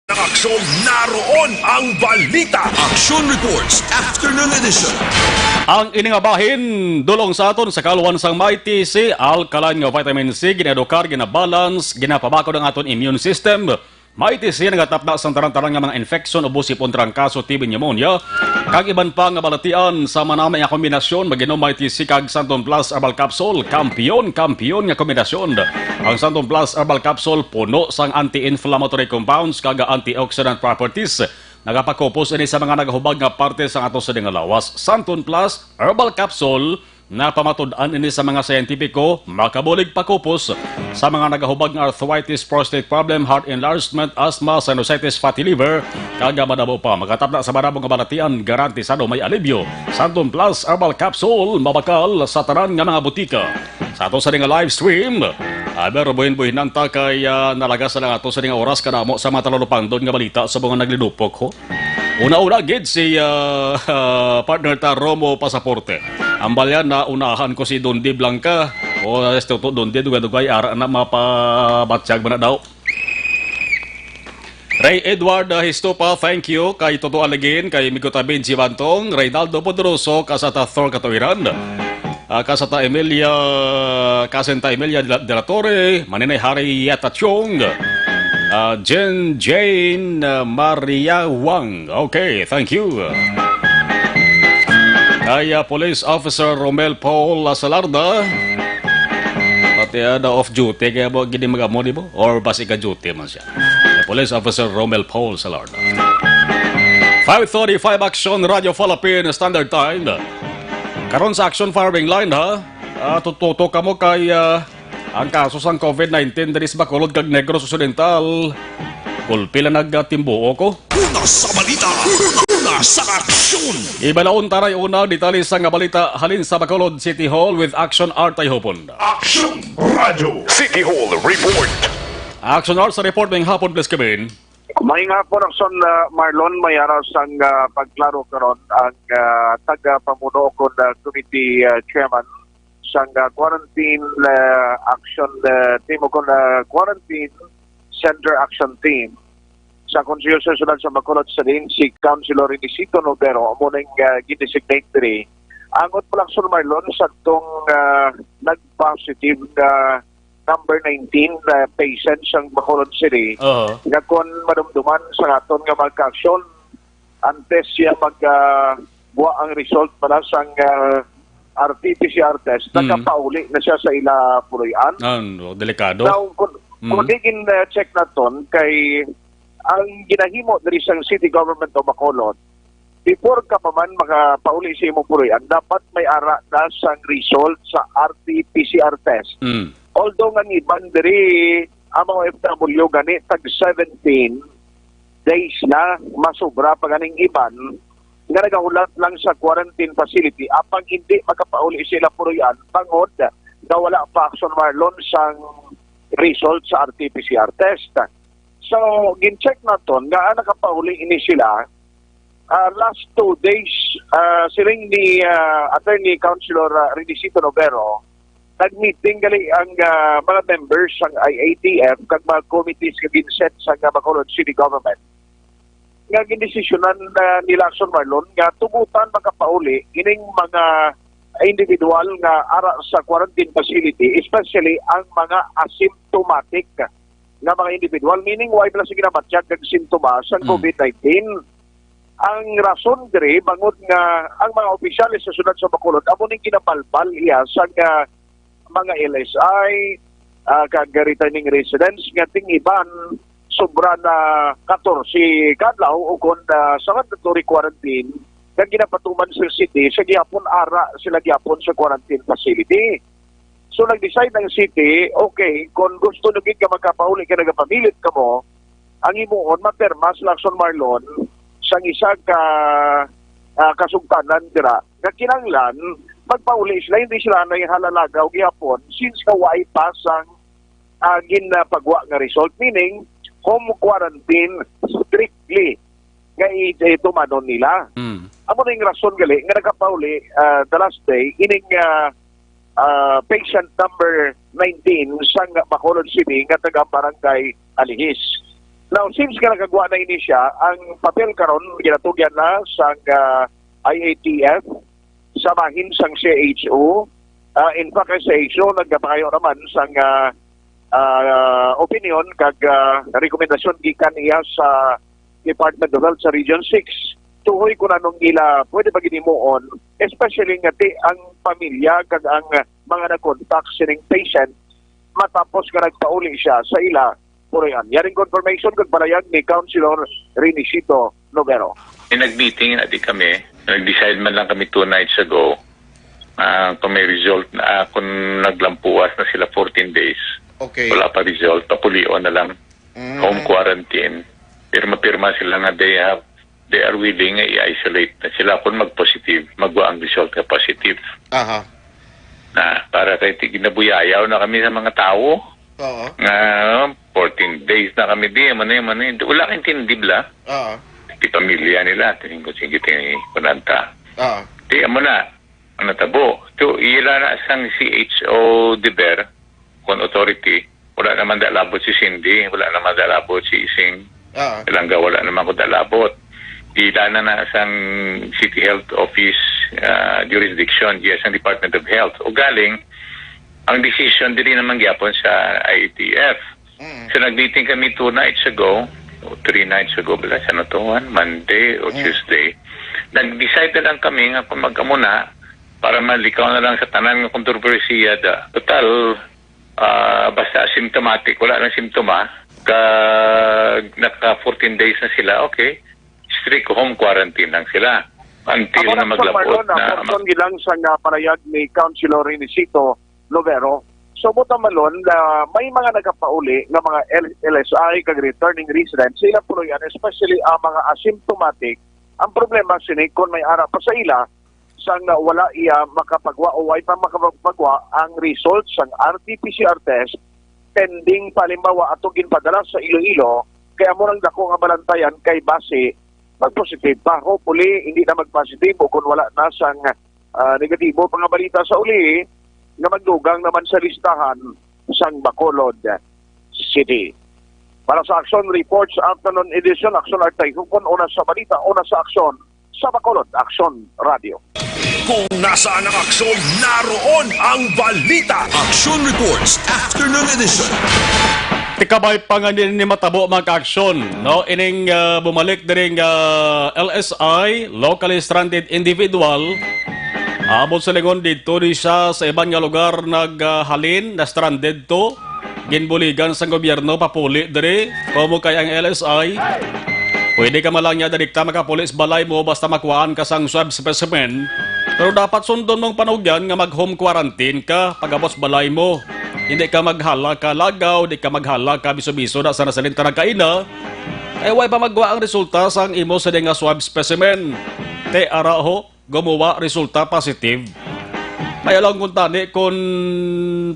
Speaker 5: Aksyon, naroon ang balita. Action Reports Afternoon Edition.
Speaker 6: Ang iningabahin, dulong sa aton sa kaluan sang Mighty C, alkaline nga vitamin C, ginedukar, ginabalance, ginapabako ng aton immune system. Mighty C, nagatapna sang tarang-tarang nga mga infection o busipon trangkaso, TB pneumonia. Kag iban pa nga balatian sa manamay nga kombinasyon, maginom Mighty C kag Santon Plus Herbal Capsule, kampiyon nga kombinasyon. Ang Santon Plus Herbal Capsule puno sang anti-inflammatory compounds kag antioxidant properties. Nagapakopos ini sa mga nagahubag nga parte sa ato sa lawas. Santon Plus Herbal Capsule na pamatud-an ini sa mga siyentipiko, makabulig pakupos sa mga nagahubag nga arthritis, prostate problem, heart enlargement, asthma, sinusitis, fatty liver, kaga madabo pa. Magatapna sa marabong kabalatian, garantisado may alibyo. Santon Plus Herbal Capsule, mabakal sa tanan nga mga butika. Sa ato sa live stream, aber buhin-buhin nanta kay nalagas na ato sa oras kanamo sa mga talulupang doon nga balita sa mga naglidupok ho. Una-una gid si partner ta Romo Pasaporte. Ambalyan na unahan ko si Dondi Blanca o estuto Dondi dugay-dugay ara na mapabatsyag ba na daw. Ray Edward Histopa, thank you. Kay Toto Aligin, kay Miguel Benji Bantong, Reynaldo Podroso, kasata Thor Katawiran, kasata Emilia, kasenta Emilia de la Torre, Maninay Hari Yatachong, Jen Jane Maria Wang. Okay, thank you. Kaya Police Officer Romel Paul Salarda, pati off duty, kaya mo gini magamo di mo? Or basi ka duty man siya. Police Officer Romel Paul Salarda. 5:35 Action Radio Philippine Standard Time. Karon sa Action Firing Line ha, tututo ka mo kay ang kaso sang COVID-19 diri sa Bacolod kag Negros Occidental. Kulpila nagtimbuo ko.
Speaker 5: Una sa balita. Una sa aksyon.
Speaker 6: Ibalaon taray una detalye sa nga balita halin sa Bacolod City Hall with Action Art ay hopon.
Speaker 5: Action Radio City Hall Report.
Speaker 6: Action Art sa report ng hapon please Kevin.
Speaker 8: May nga po Akson Marlon, may araw sang pagklaro karon ang taga-pamuno ko na committee chairman sang quarantine action team ko na quarantine center action team sa Konseyo Nasyonal sa Bacolod sa din si Councilor Inisito Novero mo nang gidesignate diri. Angot po Akson Marlon sa tong nag-positive number 19 patient sang Bacolod City. Nga kon madumduman sa aton nga magka-aksyon antes siya buwa ang result para sang RT-PCR test, nakapauli na siya sa ila puluyan.
Speaker 6: Delikado.
Speaker 8: Now, kung digin check na ton, kay ang ginahimo diri sang City Government of Bacolod, before ka pa man makapauli sa imong puluyan, dapat may ara na sang result sa RT-PCR test. Although nga iban diri ang mga FW gani tag 17 days na masobra pa ganing iban nga nagahulat lang sa quarantine facility apang hindi makapauli sila puruyan bangod na wala pa Akson Marlon sang result sa RT-PCR test. So, gin-check na ton nga nakapauli ini sila last 2 days siling ni Attorney Councilor Renisito Novero nag-meeting gali ang mga members ng IATF kag mga committees nga ginset sa Bacolod City Government nga gindesisyonan nila Akson Marlon nga tugutan makapauli ining mga individual nga ara sa quarantine facility, especially ang mga asymptomatic
Speaker 11: nga mga individual, meaning why pala sige nabatsyag ng sintomas ng COVID-19. Ang rason dire bangod nga ang mga opisyalis sa syudad sa Bacolod amo ning kinapalpal iya sa mga LSI kag returning residents nga tingiban sobra na 14 kadlaw o kon sa mandatory quarantine nga ginapatuman sa city sa gihapon ara sila gihapon sa quarantine facility. So nag-decide ng city, okay, kung gusto nyo ka magkapauli ka nagapamilit ka mo, ang imuon maperma sa Lacson Marlon sa isa ka kasugtanan dira nga kinanglan magpauli sila, hindi sila na halalagaw gihapon since kawai pasang ginapagwa nga result, meaning home quarantine strictly nga itumanon nila. Amo na yung rason gali nga nagkapauli the last day ining patient number 19 sa Bacolod City nga taga Barangay Alihis. Now, since ka nakagawa na ini siya, ang papel karon ginatugyan na sa IATF, samahin sang CHO. In fact, ang CHO nagpakayo naman sa opinion kag rekomendasyon gikan iya sa Department of Health sa Region 6. Tuhoy ko na nung ila pwede ba ginimuon, especially nga ang pamilya kag ang mga nag-contact sining patient matapos ka nagpauli siya sa ila purihan. Yaring confirmation kag palayag ni Councilor Renisito Novero.
Speaker 12: Nag-meeting na di kami, nag-decide man lang kami 2 nights ago kung may result na kung naglampuas na sila 14 days.
Speaker 10: Okay.
Speaker 12: Wala pa result, papulion na lang. Home quarantine. Pirma-pirma sila nga they are willing i-isolate na sila kung mag-positive, magwa ang result na positive.
Speaker 10: Aha.
Speaker 12: Na para kay ginabuyayaw na kami sa mga tao.
Speaker 10: Oo.
Speaker 12: Nga 14 days na kami di, manay. Wala kang tindibla.
Speaker 10: Oo.
Speaker 12: Di pamilya nila, tingin ko sige kunanta.
Speaker 10: Oo.
Speaker 12: Di amo na, ang natabo. To, ila na sang CHO Deber, kung authority, wala naman dalabot si Cindy, wala naman dalabot si Ising. Ilangga wala naman ko dalabot. Ila na sang City Health Office jurisdiction, yes, ang Department of Health. O galing, ang decision din naman gyapon sa IATF. So nag-meeting kami 2 nights ago, o 3 nights ago, bala sa natuan, Monday o Tuesday. Nag-decide na lang kami nga kung mag-amuna para malikaw na lang sa tanan ng kontrobersiya da. Total, basta asymptomatic, wala nang simptoma, naka 14 days na sila, okay, strict home quarantine lang sila until na maglapot na
Speaker 11: gilang sa parayag ni Councilor Renisito Lovero. So buta malon may mga nagapauli nga mga LSI kag returning residents sila puloyan, especially ang mga asymptomatic. Ang problema sini kung may ara pa sa ila sang wala iya makapagwa o way pa makapagwa ang results sang RT-PCR test pending palimbawa ato ginpadala sa Iloilo, kaya mo nang dako nga balantayan kay base mag-positive pa. Hopefully, hindi na mag-positive o kung wala na sang negatibo pang balita sa uli na magdugang naman sa listahan sang Bacolod City. Para sa Action Reports Afternoon Edition, Action Artay Hukon, una sa balita, una sa aksyon sa Bacolod Action Radio.
Speaker 5: Kung nasaan ang aksyon, naroon ang balita. Action Reports Afternoon Edition.
Speaker 6: Tikabay pa nga din ni matabo mga ka-aksyon, no? Ining bumalik din LSI, locally stranded individual, abot sa lingon dito di siya sa ibang nga lugar naghalin na stranded to, ginbuligan sa gobyerno papuli diri, como kay ang LSI, pwede ka malang niya dadikta makapulis balay mo basta makuhaan ka sang swab specimen, pero dapat sundon mong panugyan nga mag-home quarantine ka pagabos balay mo. Hindi ka maghala ka lagaw, hindi ka maghala ka biso-biso na sa nasalinta ng kaina. Ay way pa magwa ang resulta sa imo sa nga swab specimen. Te araho, gumawa resulta positive. May alam kung tani kung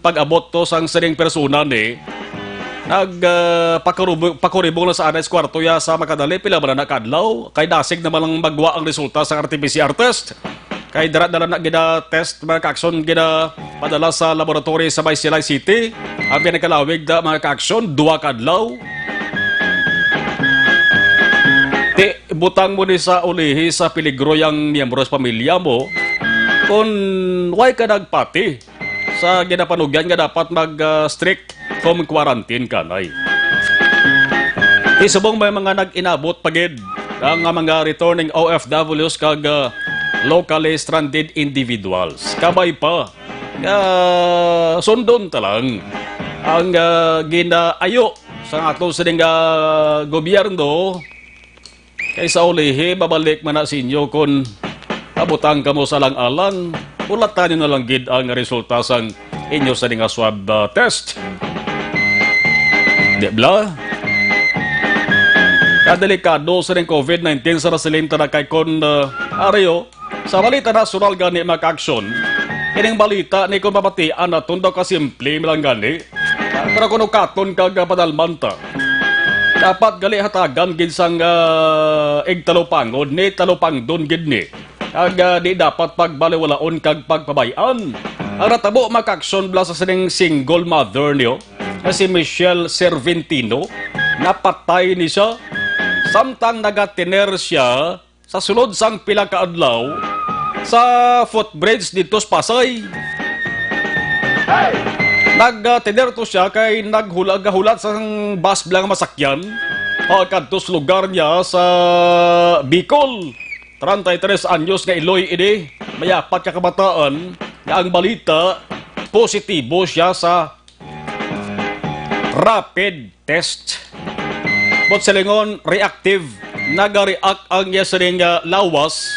Speaker 6: pag-abot to sang sining persona ni, pakuribong na sa anay kwarto ya sa makadali, pila ba na nakadlaw? Kay dasig naman lang magwa ang resulta sa RT-PCR test. Kay dala na gina-test mga ka-aksyon padala sa laboratory sa Baysilay City. Ang pinakalawig da mga ka-aksyon, 2 kadlaw. Ti butang mo ni sa ulihi sa peligro yang miyembro sa pamilya mo kung way ka nagpati sa ginapanugyan nga dapat mag-strict home quarantine ka nay. Isubong may mga nag-inabot pagid ang mga returning OFWs kag locally stranded individuals. Kabay pa, sundon talang ang ginaayo sa ato sa gobyerno kaysa ulihi babalik man na sa inyo kung abutang kamo sa lang-alang ulatan nyo na lang gid ang resulta sang inyo sa swab test. Di bla? Kadelikado sa rin COVID-19 sa rasilin na kay kon Areo, sa balita nasyonal gani mag-aksyon, ining balita ni kung mapatian na daw kasimple lang gani, pero kung katon kag padalmanta, dapat gali hatagan gid sang igtalupangod ni talupangdon gid ni, kag di dapat pagbaliwalaon kag pagpabayan. Ang ratabo mag-aksyon bla sa sining single mother niyo, na si Michelle Cervantino, napatay ni siya samtang nagatiner siya sa sulod sang pila ka adlaw sa footbridge dito sa Pasay. Nagtiner to siya kay naghulat sa bus bilang masakyan pagkadto sa lugar niya sa Bicol. 33 anyos nga Iloy ini, mayapat ka kabataan nga ang balita positibo siya sa rapid test. But silingon, reactive, nag-react ang iya sa lawas,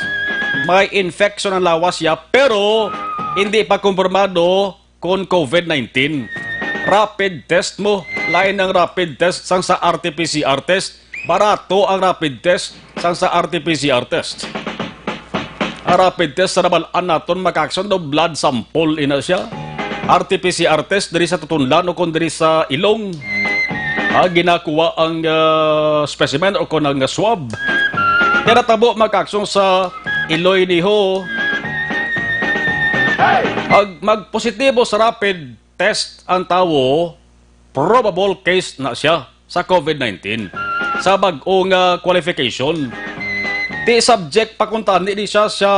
Speaker 6: may infection ang lawas niya, pero hindi pa kumpirmado kung COVID-19. Rapid test mo, lain ng rapid test sang sa RT-PCR test, barato ang rapid test sang sa RT-PCR test. Ang rapid test sa nabalaan natin makakson do blood sample ina siya. RT-PCR test diri sa tutunlan o kung diri sa ilong. Ginakuha ang specimen o kung ang swab. Kaya natabo magkaksong sa Iloy niho. Magpositibo sa rapid test ang tawo, probable case na siya sa COVID-19. Sa bagong qualification. Di subject pa kung tani di siya sa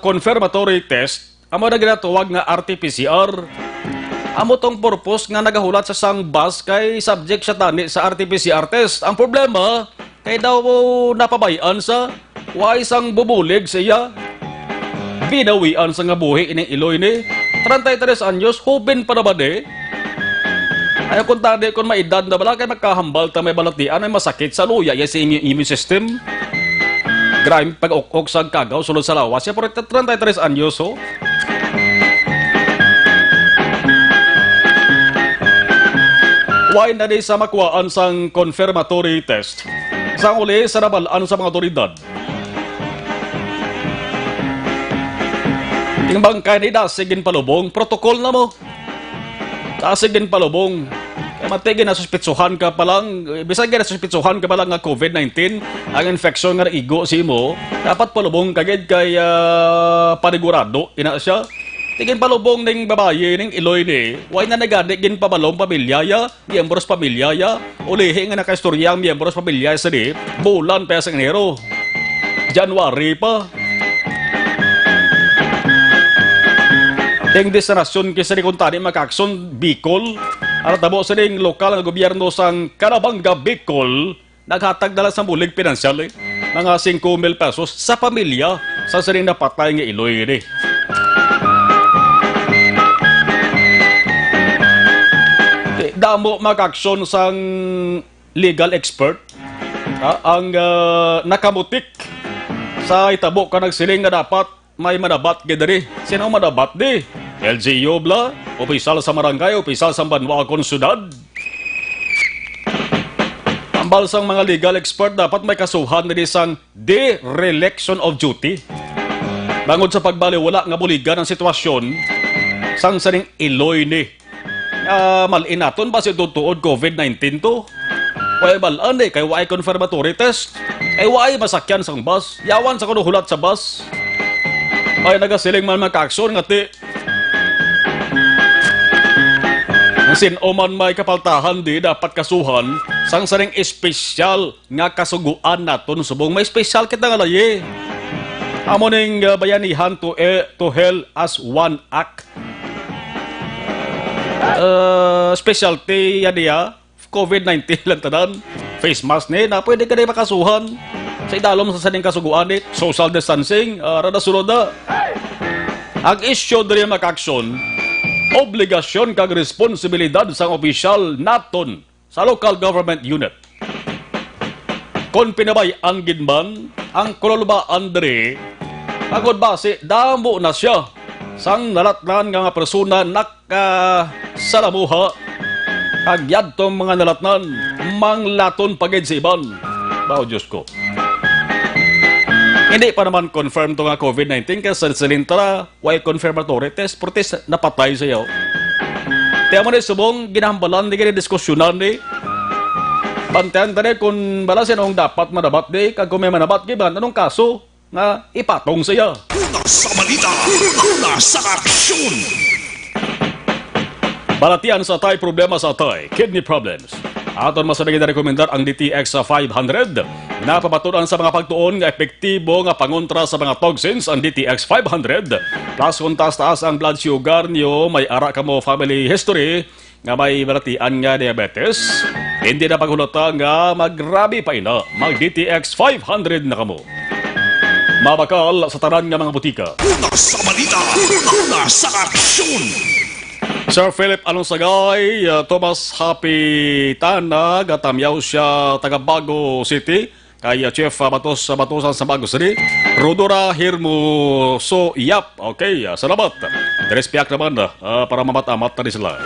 Speaker 6: confirmatory test. Amo na ginatuwag nga RT-PCR. Amo tong purpose nga nagahulat sa sang bus kay subject siya tani sa RT-PCR test. Ang problema, kay daw napabayan sa why sang bubulig siya. Binawian sa nga buhi ining Iloy ni 33 anyos, hubin pa na ba de? Ayaw kung tadi kung maedad na bala kay magkahambal ta may balatian ay masakit sa luya ya sa immune system. Grabe pag-ok sa kagaw sulod sa lawas siya, pero 33 anyos ho. Why na di sa makuhaan sang confirmatory test? Sa uli, sa nabalaan sa mga otoridad. Yung bangkay ni dasigin palubong, protocol na mo. Dasigin palubong. Kaya matigin na suspitsuhan ka pa lang, bisag na suspitsuhan ka pa lang nga COVID-19, ang infection nga igo si mo, dapat palubong kagid kay panigurado, ina siya. Tigin palubong ning babaye ning Iloy ni, why na nagani gin pabalong pamilyaya, miyembros pamilyaya, ulihi nga nakaistorya ang miyembros pamilyaya sa di, bulan pa sa Enero. January pa. Ting destinasyon kisa ni kuntani makakson Bicol, at tabo sa ning lokal nga gobyerno sang Canabanga Bicol, naghatag dala sa bulig pinansyal mga 5,000 pesos sa pamilya sa sining napatay nga Iloy ni. Damo mag-aksyon sang legal expert ang nakamutik sa itabo ka nagsiling nga dapat may manabat gidari. Sino manabat di? LGU bla? Opisal sa barangay, opisal sa Banwa Konsyudad. Ambal sang mga legal expert dapat may kasuhan na sang dereliction of duty. Bangod sa pagbaliwala nga buligan ang sitwasyon sang saning Iloy ni. Malin naton ba si tutuod COVID-19 to? Why balaan eh, kay why confirmatory test? Kay why masakyan sang bus? Yawan sa kunuhulat sa bus? Ay nagasiling man magkaaksyon nga ti. Ang sinoman may kapaltahan di dapat kasuhan sang saring espesyal nga kasuguan naton subong may espesyal kita nga laye. Amo ning bayanihan to hell as one act. Specialty yan niya, COVID-19 lang tanan, face mask ni na pwede ka na makasuhan. Sa idalom sa saning kasuguan ni social distancing, rada sunod na. Ang issue diri maka-aksyon, obligasyon kag responsibilidad sang opisyal naton sa local government unit. Kung pinabay-an gid man ang kululbaan diri, agod base damo na siya sang nalatnan nga persona nakasalamuha kag yadtong mga nalatnan manglaton pagid sa iban. Bao Diyos ko. Hindi pa naman confirm to nga COVID-19 kasi sa Silintara, why confirmatory test, protest napatay sa iyo. Tiyan mo na subong, ginahambalan, di diskusyonan ni. Pantayan tani kung bala sinong dapat manabat di, kag kung may manabat giban, anong kaso nga ipatong sa iyo.
Speaker 5: Una sa balita, una sa aksyon.
Speaker 6: Balatian sa tay problema sa tay, kidney problems. Aton masabing na rekomendar ang DTX 500 na pamatunan sa mga pagtuon nga epektibo nga pangontra sa mga toxins ang DTX 500 plus kung taas ang blood sugar niyo may ara ka mo family history nga may balatian nga diabetes hindi na paghulata nga magrabi pa ina mag DTX 500 na kamo. Mabakal sa tanan nga mga butika.
Speaker 5: Una sa balita, una sa aksyon.
Speaker 6: Sir Philip Alonsagay, Thomas Happy Tanag, Tamyaw siya taga Bago City, kay Chief Batusan sa Bago City, Rodora Hirmo So Yap. Okay, salamat. Respiak naman para mamat-amat na sila.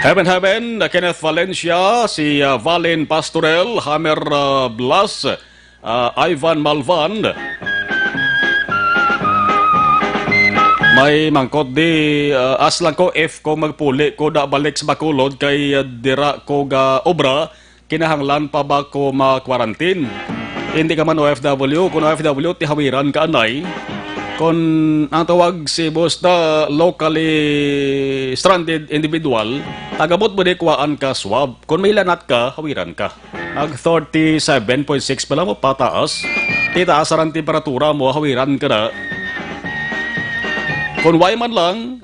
Speaker 6: Heaven, Kenneth Valencia, si Valen Pastorel, Hammer Blas, Ivan Malvan, may mangkot di aslang ko if ko magpuli ko da balik sa Bacolod kay dira ko ga obra kinahanglan pa ba ko ma-quarantine. Hindi ka man OFW, kung OFW ti hawiran ka anay. Kung ang tawag si boss na locally stranded individual, tagabot mo di kuwaan ka swab. Kung may lanat ka, hawiran ka. Nag 37.6 pala mo pataas. Titaas ang temperatura mo, hawiran ka na. Kung why man lang,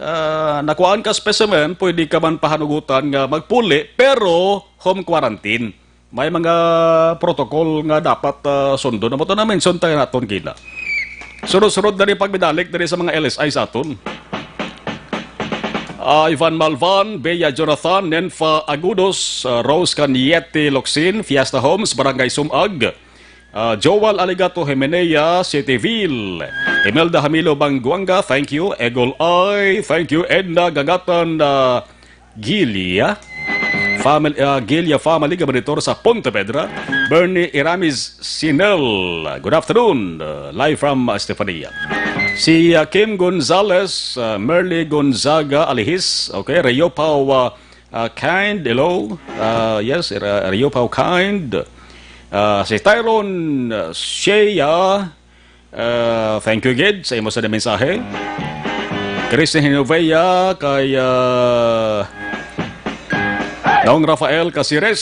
Speaker 6: nakuhaan ka specimen, pwede ka man pahanugutan nga magpuli, pero home quarantine. May mga protocol nga dapat sundo. Na mo ito namin, suntay natin kila. Sunod-sunod na rin pagmidalik na rin sa mga LSI sa aton. Ivan Malvan, Bea Jonathan, Nenfa Agudos, Rose Caniete Locsin, Fiesta Homes, Barangay Sumag, Joel Aligato Jimenea, Cityville, Imelda Hamilo Banguanga, thank you. Egol Ay, thank you. Edna Gagatan Gilia Family Gabanitor sa Pontevedra. Bernie Iramis Sinel, good afternoon. Live from Estefania. Si Kim Gonzalez, Merly Gonzaga Alihis, okay. Rio Pau Kind, hello. Yes, Rio Pau Kind. Si Tyrone Shea, thank you Gid sa imo sa mensahe. Christian Hinovea kay Daong Rafael Casires,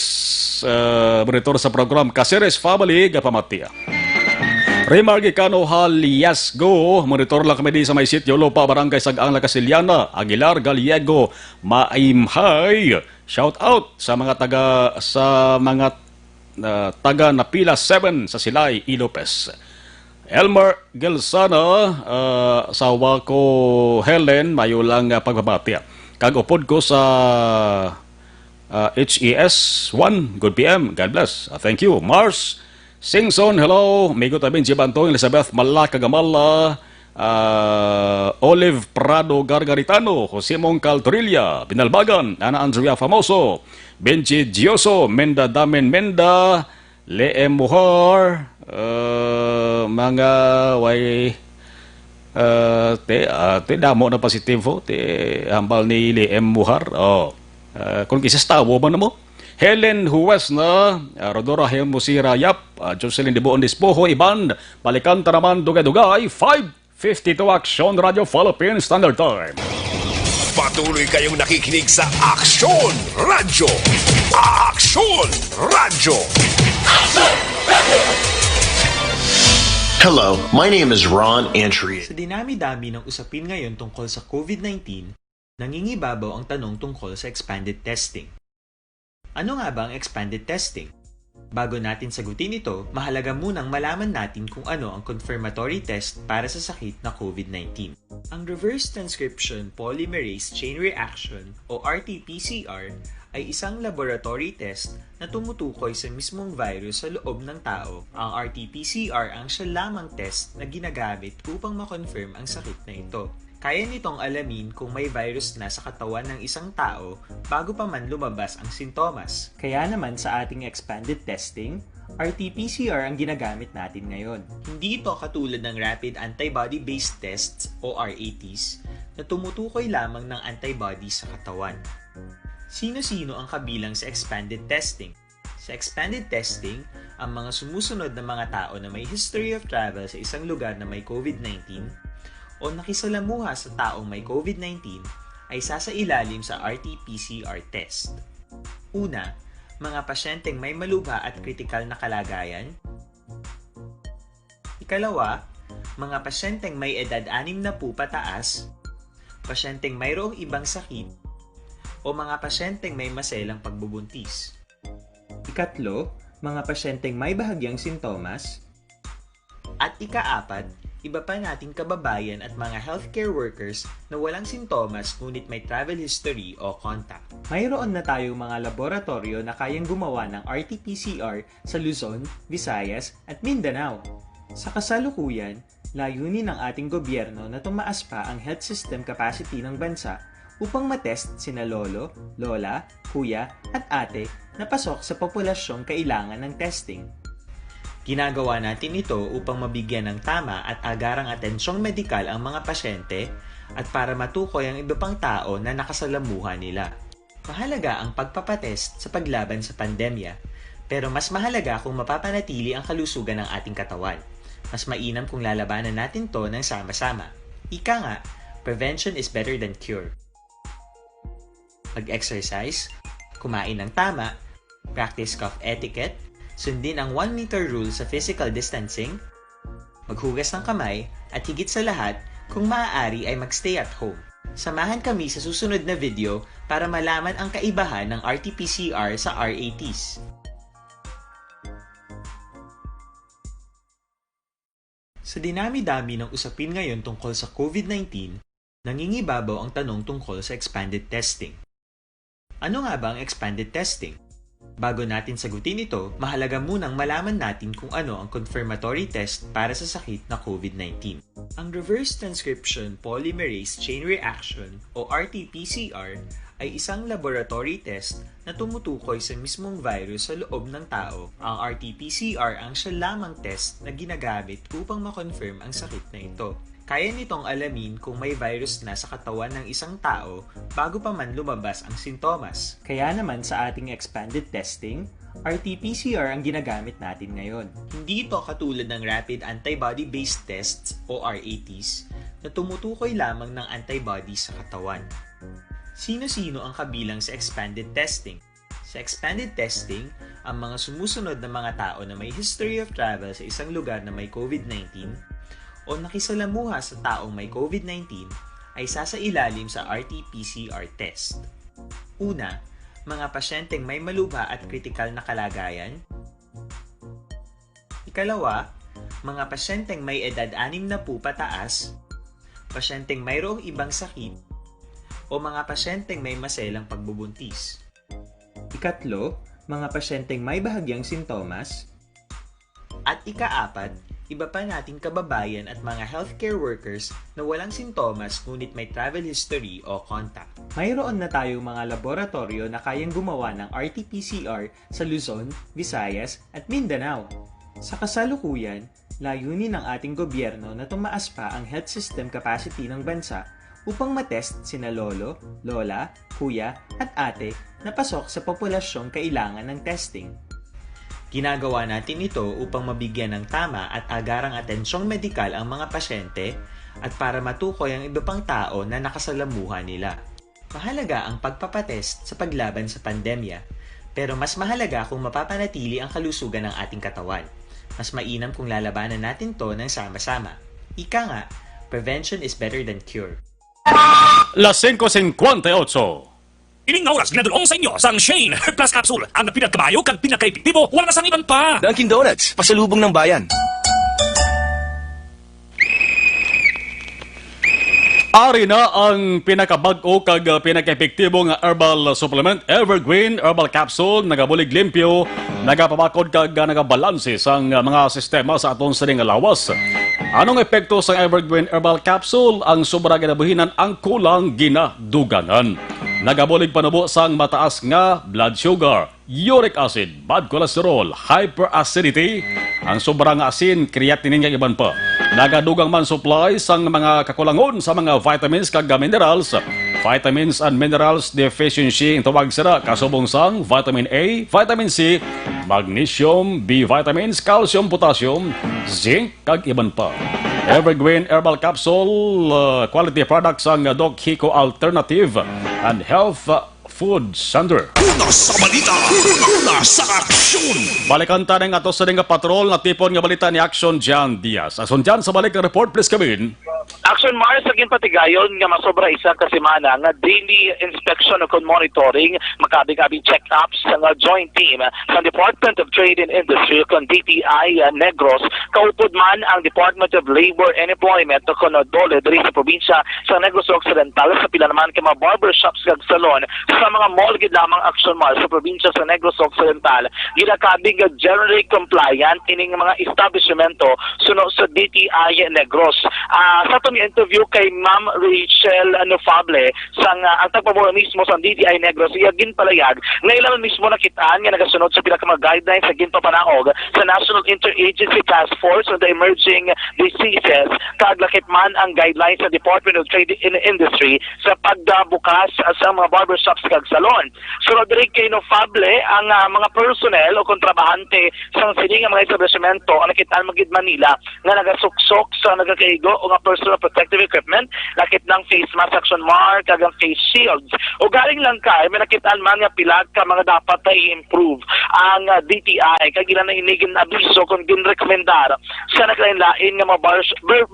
Speaker 6: monitor sa program Casires Family Gapamatia. Remar Gicano Haliasgo, monitor lang kami di sa may sitio Lopa, Barangay Sagaang La Casiliana. Aguilar Gallego Maimhay, shout out sa mga taga Napila 7 sa Silay, Ilopes. Elmer Gelsana, sawa ko Helen, mayo lang pagbabati. Kag-upod ko sa HES 1, good PM, God bless. Thank you. Mars Singson, hello. Migo tabing Jibantong, Elizabeth Malakagamala, Olive Prado Gargaritano, Jose Mongcal Torilla, Binalbagan, Ana Andrea Famoso, Benji Gioso, Menda Damen Menda, Leem Muhar, mga way te damo na positibo, te hambal ni Leem Muhar. Kung kisastawo ba na mo? Helen Huwes na, Rodora Hemusira Yap, Jocelyn Dibuon Dispoho, Iban, Balikan Taraman Dugay-Dugay, 5:52 Action Radio Philippine Standard Time.
Speaker 5: Patuloy kayong nakikinig sa Aksyon Radyo. Aksyon Radyo.
Speaker 13: Hello, my name is Ron Antri.
Speaker 14: Sa dinami-dami ng usapin ngayon tungkol sa COVID-19, nangingibabaw ang tanong tungkol sa expanded testing. Ano nga ba ang expanded testing? Bago natin sagutin ito, mahalaga munang malaman natin kung ano ang confirmatory test para sa sakit na COVID-19. Ang reverse transcription polymerase chain reaction o RT-PCR ay isang laboratory test na tumutukoy sa mismong virus sa loob ng tao. Ang RT-PCR ang siya lamang test na ginagamit upang makonfirm ang sakit na ito. Kaya nitong alamin kung may virus na sa katawan ng isang tao bago pa man lumabas ang sintomas. Kaya naman sa ating expanded testing, RT-PCR ang ginagamit natin ngayon. Hindi ito katulad ng rapid antibody-based tests o RATs na tumutukoy lamang ng antibodies sa katawan. Sino-sino ang kabilang sa expanded testing? Sa expanded testing, ang mga sumusunod na mga tao na may history of travel sa isang lugar na may COVID-19 o nakisalamuha sa taong may COVID-19 ay sasailalim sa RT-PCR test. Una, mga pasyenteng may malubha at kritikal na kalagayan. Ikalawa, mga pasyenteng may edad 60 pataas, pasyenteng mayroong ibang sakit, o mga pasyenteng may maselang pagbubuntis. Ikatlo, mga pasyenteng may bahagyang sintomas. At ikaapat, iba pa nating kababayan at mga healthcare workers na walang sintomas ngunit may travel history o contact. Mayroon na tayong mga laboratorio na kayang gumawa ng RT-PCR sa Luzon, Visayas at Mindanao. Sa kasalukuyan, layunin ng ating gobyerno na tumaas pa ang health system capacity ng bansa upang matest sina lolo, lola, kuya at ate na pasok sa populasyong kailangan ng testing. Ginagawa natin ito upang mabigyan ng tama at agarang atensyong medikal ang mga pasyente at para matukoy ang iba pang tao na nakasalamuha nila. Mahalaga ang pagpapatest sa paglaban sa pandemya, pero mas mahalaga kung mapapanatili ang kalusugan ng ating katawan. Mas mainam kung lalabanan natin to ng sama-sama. Ika nga, prevention is better than cure. Mag-exercise, kumain ng tama, practice cough etiquette, sundin ang 1 meter rule sa physical distancing, maghugas ng kamay, at higit sa lahat, kung maaari ay magstay at home. Samahan kami sa susunod na video para malaman ang kaibahan ng RT-PCR sa RATs. Sa dinami-dami ng usapin ngayon tungkol sa COVID-19, nangingibabaw ang tanong tungkol sa expanded testing. Ano nga ba ang expanded testing? Bago natin sagutin ito, mahalaga munang malaman natin kung ano ang confirmatory test para sa sakit na COVID-19. Ang reverse transcription polymerase chain reaction o RT-PCR ay isang laboratory test na tumutukoy sa mismong virus sa loob ng tao. Ang RT-PCR ang siya lamang test na ginagamit upang makonfirm ang sakit na ito. Kaya nitong alamin kung may virus na sa katawan ng isang tao bago pa man lumabas ang sintomas. Kaya naman sa ating expanded testing, RT-PCR ang ginagamit natin ngayon. Hindi ito katulad ng rapid antibody-based tests o RATs na tumutukoy lamang ng antibodies sa katawan. Sino-sino ang kabilang sa expanded testing? Sa expanded testing, ang mga sumusunod na mga tao na may history of travel sa isang lugar na may COVID-19 o nakisalamuha sa taong may COVID-19 ay sasailalim sa RT-PCR test. Una, mga pasyenteng may malubha at kritikal na kalagayan. Ikalawa, mga pasyenteng may edad 60 pataas, pasyenteng mayroong ibang sakit, o mga pasyenteng may maselang pagbubuntis. Ikatlo, mga pasyenteng may bahagyang sintomas. At ikaapat, iba pa nating kababayan at mga healthcare workers na walang sintomas ngunit may travel history o contact. Mayroon na tayong mga laboratorio na kayang gumawa ng RT-PCR sa Luzon, Visayas at Mindanao. Sa kasalukuyan, layunin ng ating gobyerno na tumaas pa ang health system capacity ng bansa upang matest sina lolo, lola, kuya at ate na pasok sa populasyong kailangan ng testing. Ginagawa natin ito upang mabigyan ng tama at agarang atensyong medikal ang mga pasyente at para matukoy ang iba pang tao na nakasalamuha nila. Mahalaga ang pagpapatest sa paglaban sa pandemya, pero mas mahalaga kung mapapanatili ang kalusugan ng ating katawan. Mas mainam kung lalabanan natin to ng sama-sama. Ika nga, prevention is better than cure.
Speaker 6: Las 5:58.
Speaker 5: Ining nga oras ginadulong sa inyo sang Shane Herb Plus Capsule. Ang pinagkabayo kag pinaka-epektibo, wala na sang iban pa.
Speaker 15: Dunkin Donuts, pasalubong ng bayan.
Speaker 6: Ari na ang pinakabag-o kag pinaka-epektibo nga herbal supplement Evergreen Herbal Capsule, nagabulig limpyo, nagapabakod kag nagabalanse sang mga sistema sa aton sining lawas. Anong epekto sa Evergreen Herbal Capsule? Ang sobra ginabuhinan ang kulang ginaduganan. Nagabulig panubo sang mataas nga blood sugar, uric acid, bad cholesterol, hyperacidity, ang sobrang asin, creatinine nga iban pa. Nagadugang man supply sang mga kakulangon sa mga vitamins kag minerals. Vitamins and minerals deficiency ang tawag sila kasubong sang vitamin A, vitamin C, magnesium, B vitamins, calcium, potassium, zinc kag iban pa. Evergreen Herbal Capsule, quality products ang Doc Hiko Alternative and Health Food Center.
Speaker 5: Una sa balita, una sa aksyon.
Speaker 6: Balikan tayo nga to sa nga patrol na tipon nga balita ni Action Jan Diaz. Ason Jan sa balik nga report, please come in.
Speaker 7: Action Mars, aging patigayon nga masobra isa ka semana nga daily inspection o monitoring, makabing-abing check-ups nga joint team sa Department of Trade and Industry o DTI Negros, kaupod man ang Department of Labor and Employment o DOLE diri sa probinsya sa Negros Occidental sa pila naman kay mga barbershops kag salon sa mga mall gid lamang Action Mars sa probinsya sa Negros Occidental, ginakabing generally compliant ining mga establishmento suno sa DTI Negros. Sa itong interview kay Ma'am Rachel Nofable sang ang tagpamuno mismo sa DTI Negros, iya ginpalayag nga ilang mismo nakitaan nga nagasunod sa pila ka mga guidelines sa ginpapanaog sa National Interagency Task Force on the Emerging Diseases, kaglakit man ang guidelines sa Department of Trade and Industry sa pagbukas sa mga barbershops kag salon. Sunod rin kay Nofable ang mga personnel o kontrabahante sa sining mga establishmento ang nakitaan magid Manila nga nagasuksok sa nagakaigo o nga personal protective equipment, lakit ng face mask Action Mark, kag ang face shields. O galing lang kay may nakitaan man nga pilag ka mga dapat na i-improve ang DTI kag ilan na inigin na abiso kung ginrekomendar sa naglain-lain nga mga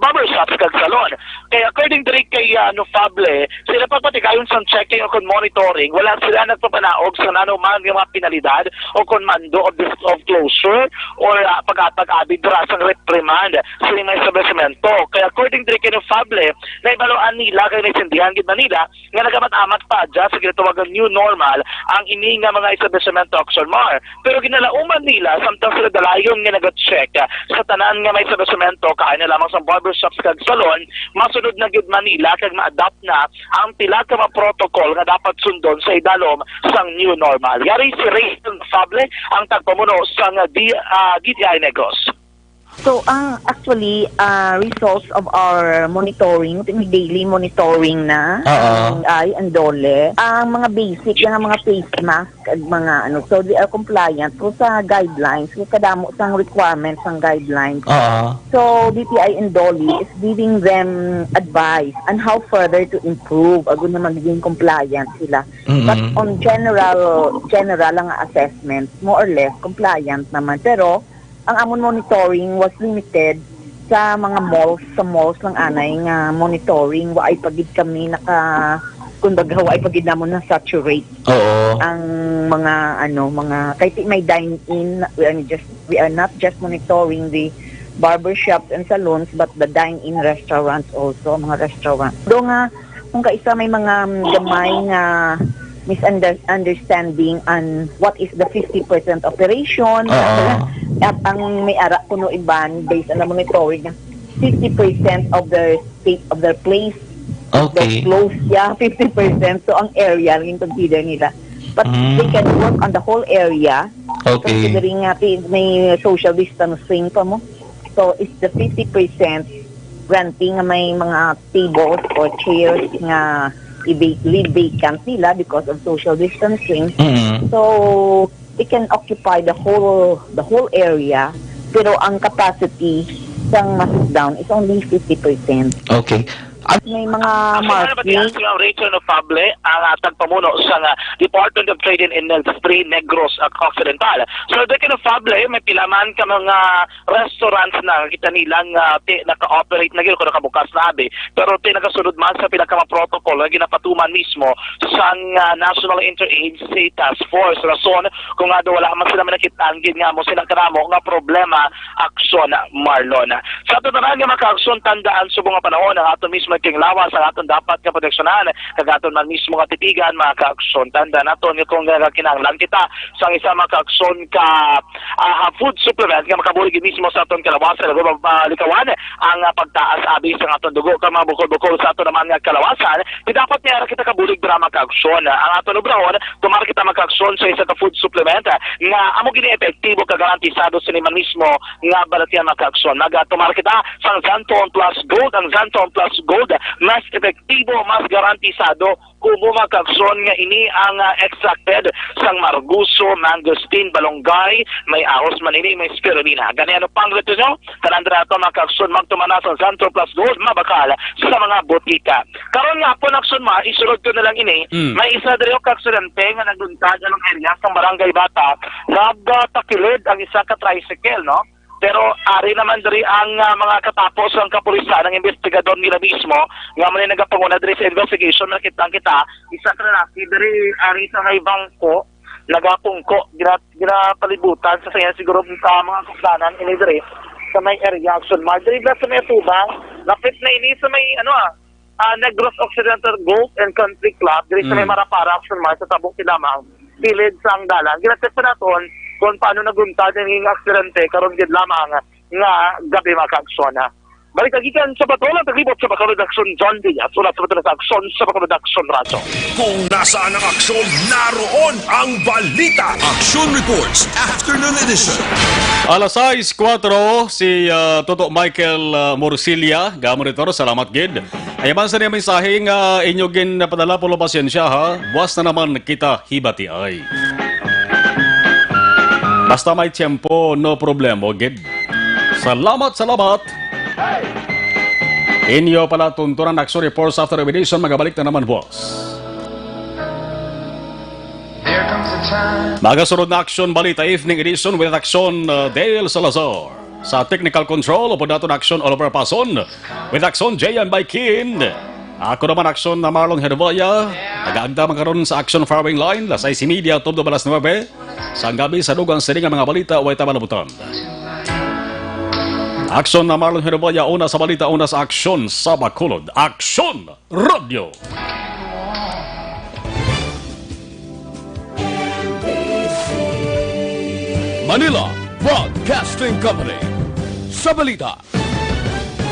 Speaker 7: barbershops kag salon. Kaya according to kay Nofable, sila pagpatikayon sa checking o kung monitoring, wala sila nagpapanaog sa nanuman nga mga penalidad o kung mando of closure or pag-atag-abid rasang reprimand sa mga establishmento. Kaya according to kay Nofable, naibaluan nila kay naisindihan gid Manila nga nagamat-amat pa dyan sa ginatawagan new normal ang ini nga mga establishmento Action Mar. Pero ginalauman nila samtang sila dalayon nga nag-check sa tanan nga may establishmento kaya na lamang sa barbershops kag salon, masunod na gid Manila kag ma-adapt na ang pila ka mga protocol nga dapat sundon sa idalom sang new normal. Yari si Rachel Nofable ang tagpamuno sang DTI Negros.
Speaker 16: So, actually, results of our monitoring, daily monitoring na, ang DOLE, ang mga basic, ang mga face mask, at mga so they are compliant po sa guidelines, so kadamo sang requirements ng guidelines. So, DTI and DOLE is giving them advice on how further to improve, agun na magiging compliant sila. But on general ang assessment, more or less, compliant naman. Pero, ang amon monitoring was limited sa mga malls, sa malls lang anay nga monitoring, waay pagid kami kumbaga waay pagid namon na saturate. Ang mga kahit may dine in, we are not just monitoring the barbershops and salons but the dine in restaurants also, mga restaurants. Do nga kung kaisa may mga gamay nga misunderstanding on what is the 50% operation. At ang may ara kuno iban based on the monitoring, 50% of the state of their place, the close, 50%. So ang area yung consider nila. But they can work on the whole area. Considering may social distancing pa mo. So it's the 50% renting may mga tables or chairs nga leave vacant nila because of social distancing. So they can occupy the whole area, pero ang capacity sang ma-sit down is only 50%.
Speaker 15: Okay.
Speaker 16: May mga marking.
Speaker 7: Si Rachel Nofable, ang tagpamuno sa Department of Trade and Industry Negros Occidental. So, Dr. Nofable, may pilaman ka mga restaurants na kita nilang naka-operate na gano'n kung nakabukas na abi. Pero nakasunod man sa pinaka-protocol na ginapatuman mismo sa National Interagency Task Force. Rason, kung nga wala man sila manakitangin nga mo sinakaramo nga problema, aksyon, Marlon. Sa ito na nga maka-aksyon, tandaan sa mga panahon ang ato mismo kinglawas ang aton dapat nga proteksyonan kagaton man mismo nga titigan maka-aksyon tanda naton kung kinahanglan kita sa isa maka-aksyon ka food supplement nga makabulig mismo sa aton kalawasan likawan ang pagtaas abi sa aton dugo ka mga bukol-bukol sa aton naman nga kalawasan di dapat niya kita kabulig para maka-aksyon ang aton ubrahon tumar kita maka-aksyon sa isa ka food supplement nga amo gini epektibo kagarantisado sa man mismo nga balatian maka-aksyon tumar kita sa Xanthone Plus Gold ang Xanthone Plus Gold mas epektibo, mas garantisado kung bumakakson nga ini ang extracted sang marguso, mangosteen, balonggay, may ahos manini, may spirulina. Ganyan pang rito nyo, kanandra ito makakson magtumana sa Xanthone Plus Gold, mabakal sa mga botika. Karon nga po nakson isunod ko na lang ini, may isa diri o kaksidente nga nagluntad ng area sa Barangay Bata, nagtakilid ang isa ka tricycle, no? Pero ari naman diri ang mga katapos ng kapulisan ng investigador nila mismo nga man nagapanguna diri sa investigation nakita isa ka lalaki diri ari sa may bangko nagapungko ginapalibutan sa saya siguro sa mga kuklanan ini diri sa may area action diri sa may tubang lapit na ini sa may Negros Occidental Golf and Country Club diri sa may Marapara action sa tabong Silamang pilid sang dalan ginatip pa naton kung paano naguntad ang aksidente karon gid lamang nga gabi maka-aksyon. Balik kagikan sa patulang taglibot sa Bakarodaksyon John Diaz ulat sa patulang aksyon sa Bakarodaksyon Radyo.
Speaker 5: Kung nasaan ang aksyon, naroon ang balita. Action Reports Afternoon Edition.
Speaker 6: Alas 6:04 si Toto Michael Morcilia, gamonitor, salamat gid. Ayaman sa niya mensahe nga inyo gin napadala po pasensya ha. Buwas na naman kita hibati ay. Basta may tiyempo, no problema, gid. Salamat. Inyo pala tuntunan Action Reports After Edition, magabalik na naman, boss. Magasunod na Action Balita Evening Edition with Action Dale Salazar. Sa Technical Control, upod natin Action Oliver Pason with Action J.M. by Kin. Ako naman Action na Marlon Herboya. Nag-aagda magkaroon sa Action Firing Line, lasay si media, top 2:09. Sa gabi sa dugang sining ang mga balita, way tamalabutan. Action na Marlon Herboya, una sa balita, una sa Action sa Bacolod. Action Radio!
Speaker 1: Manila Broadcasting Company. Sa balita.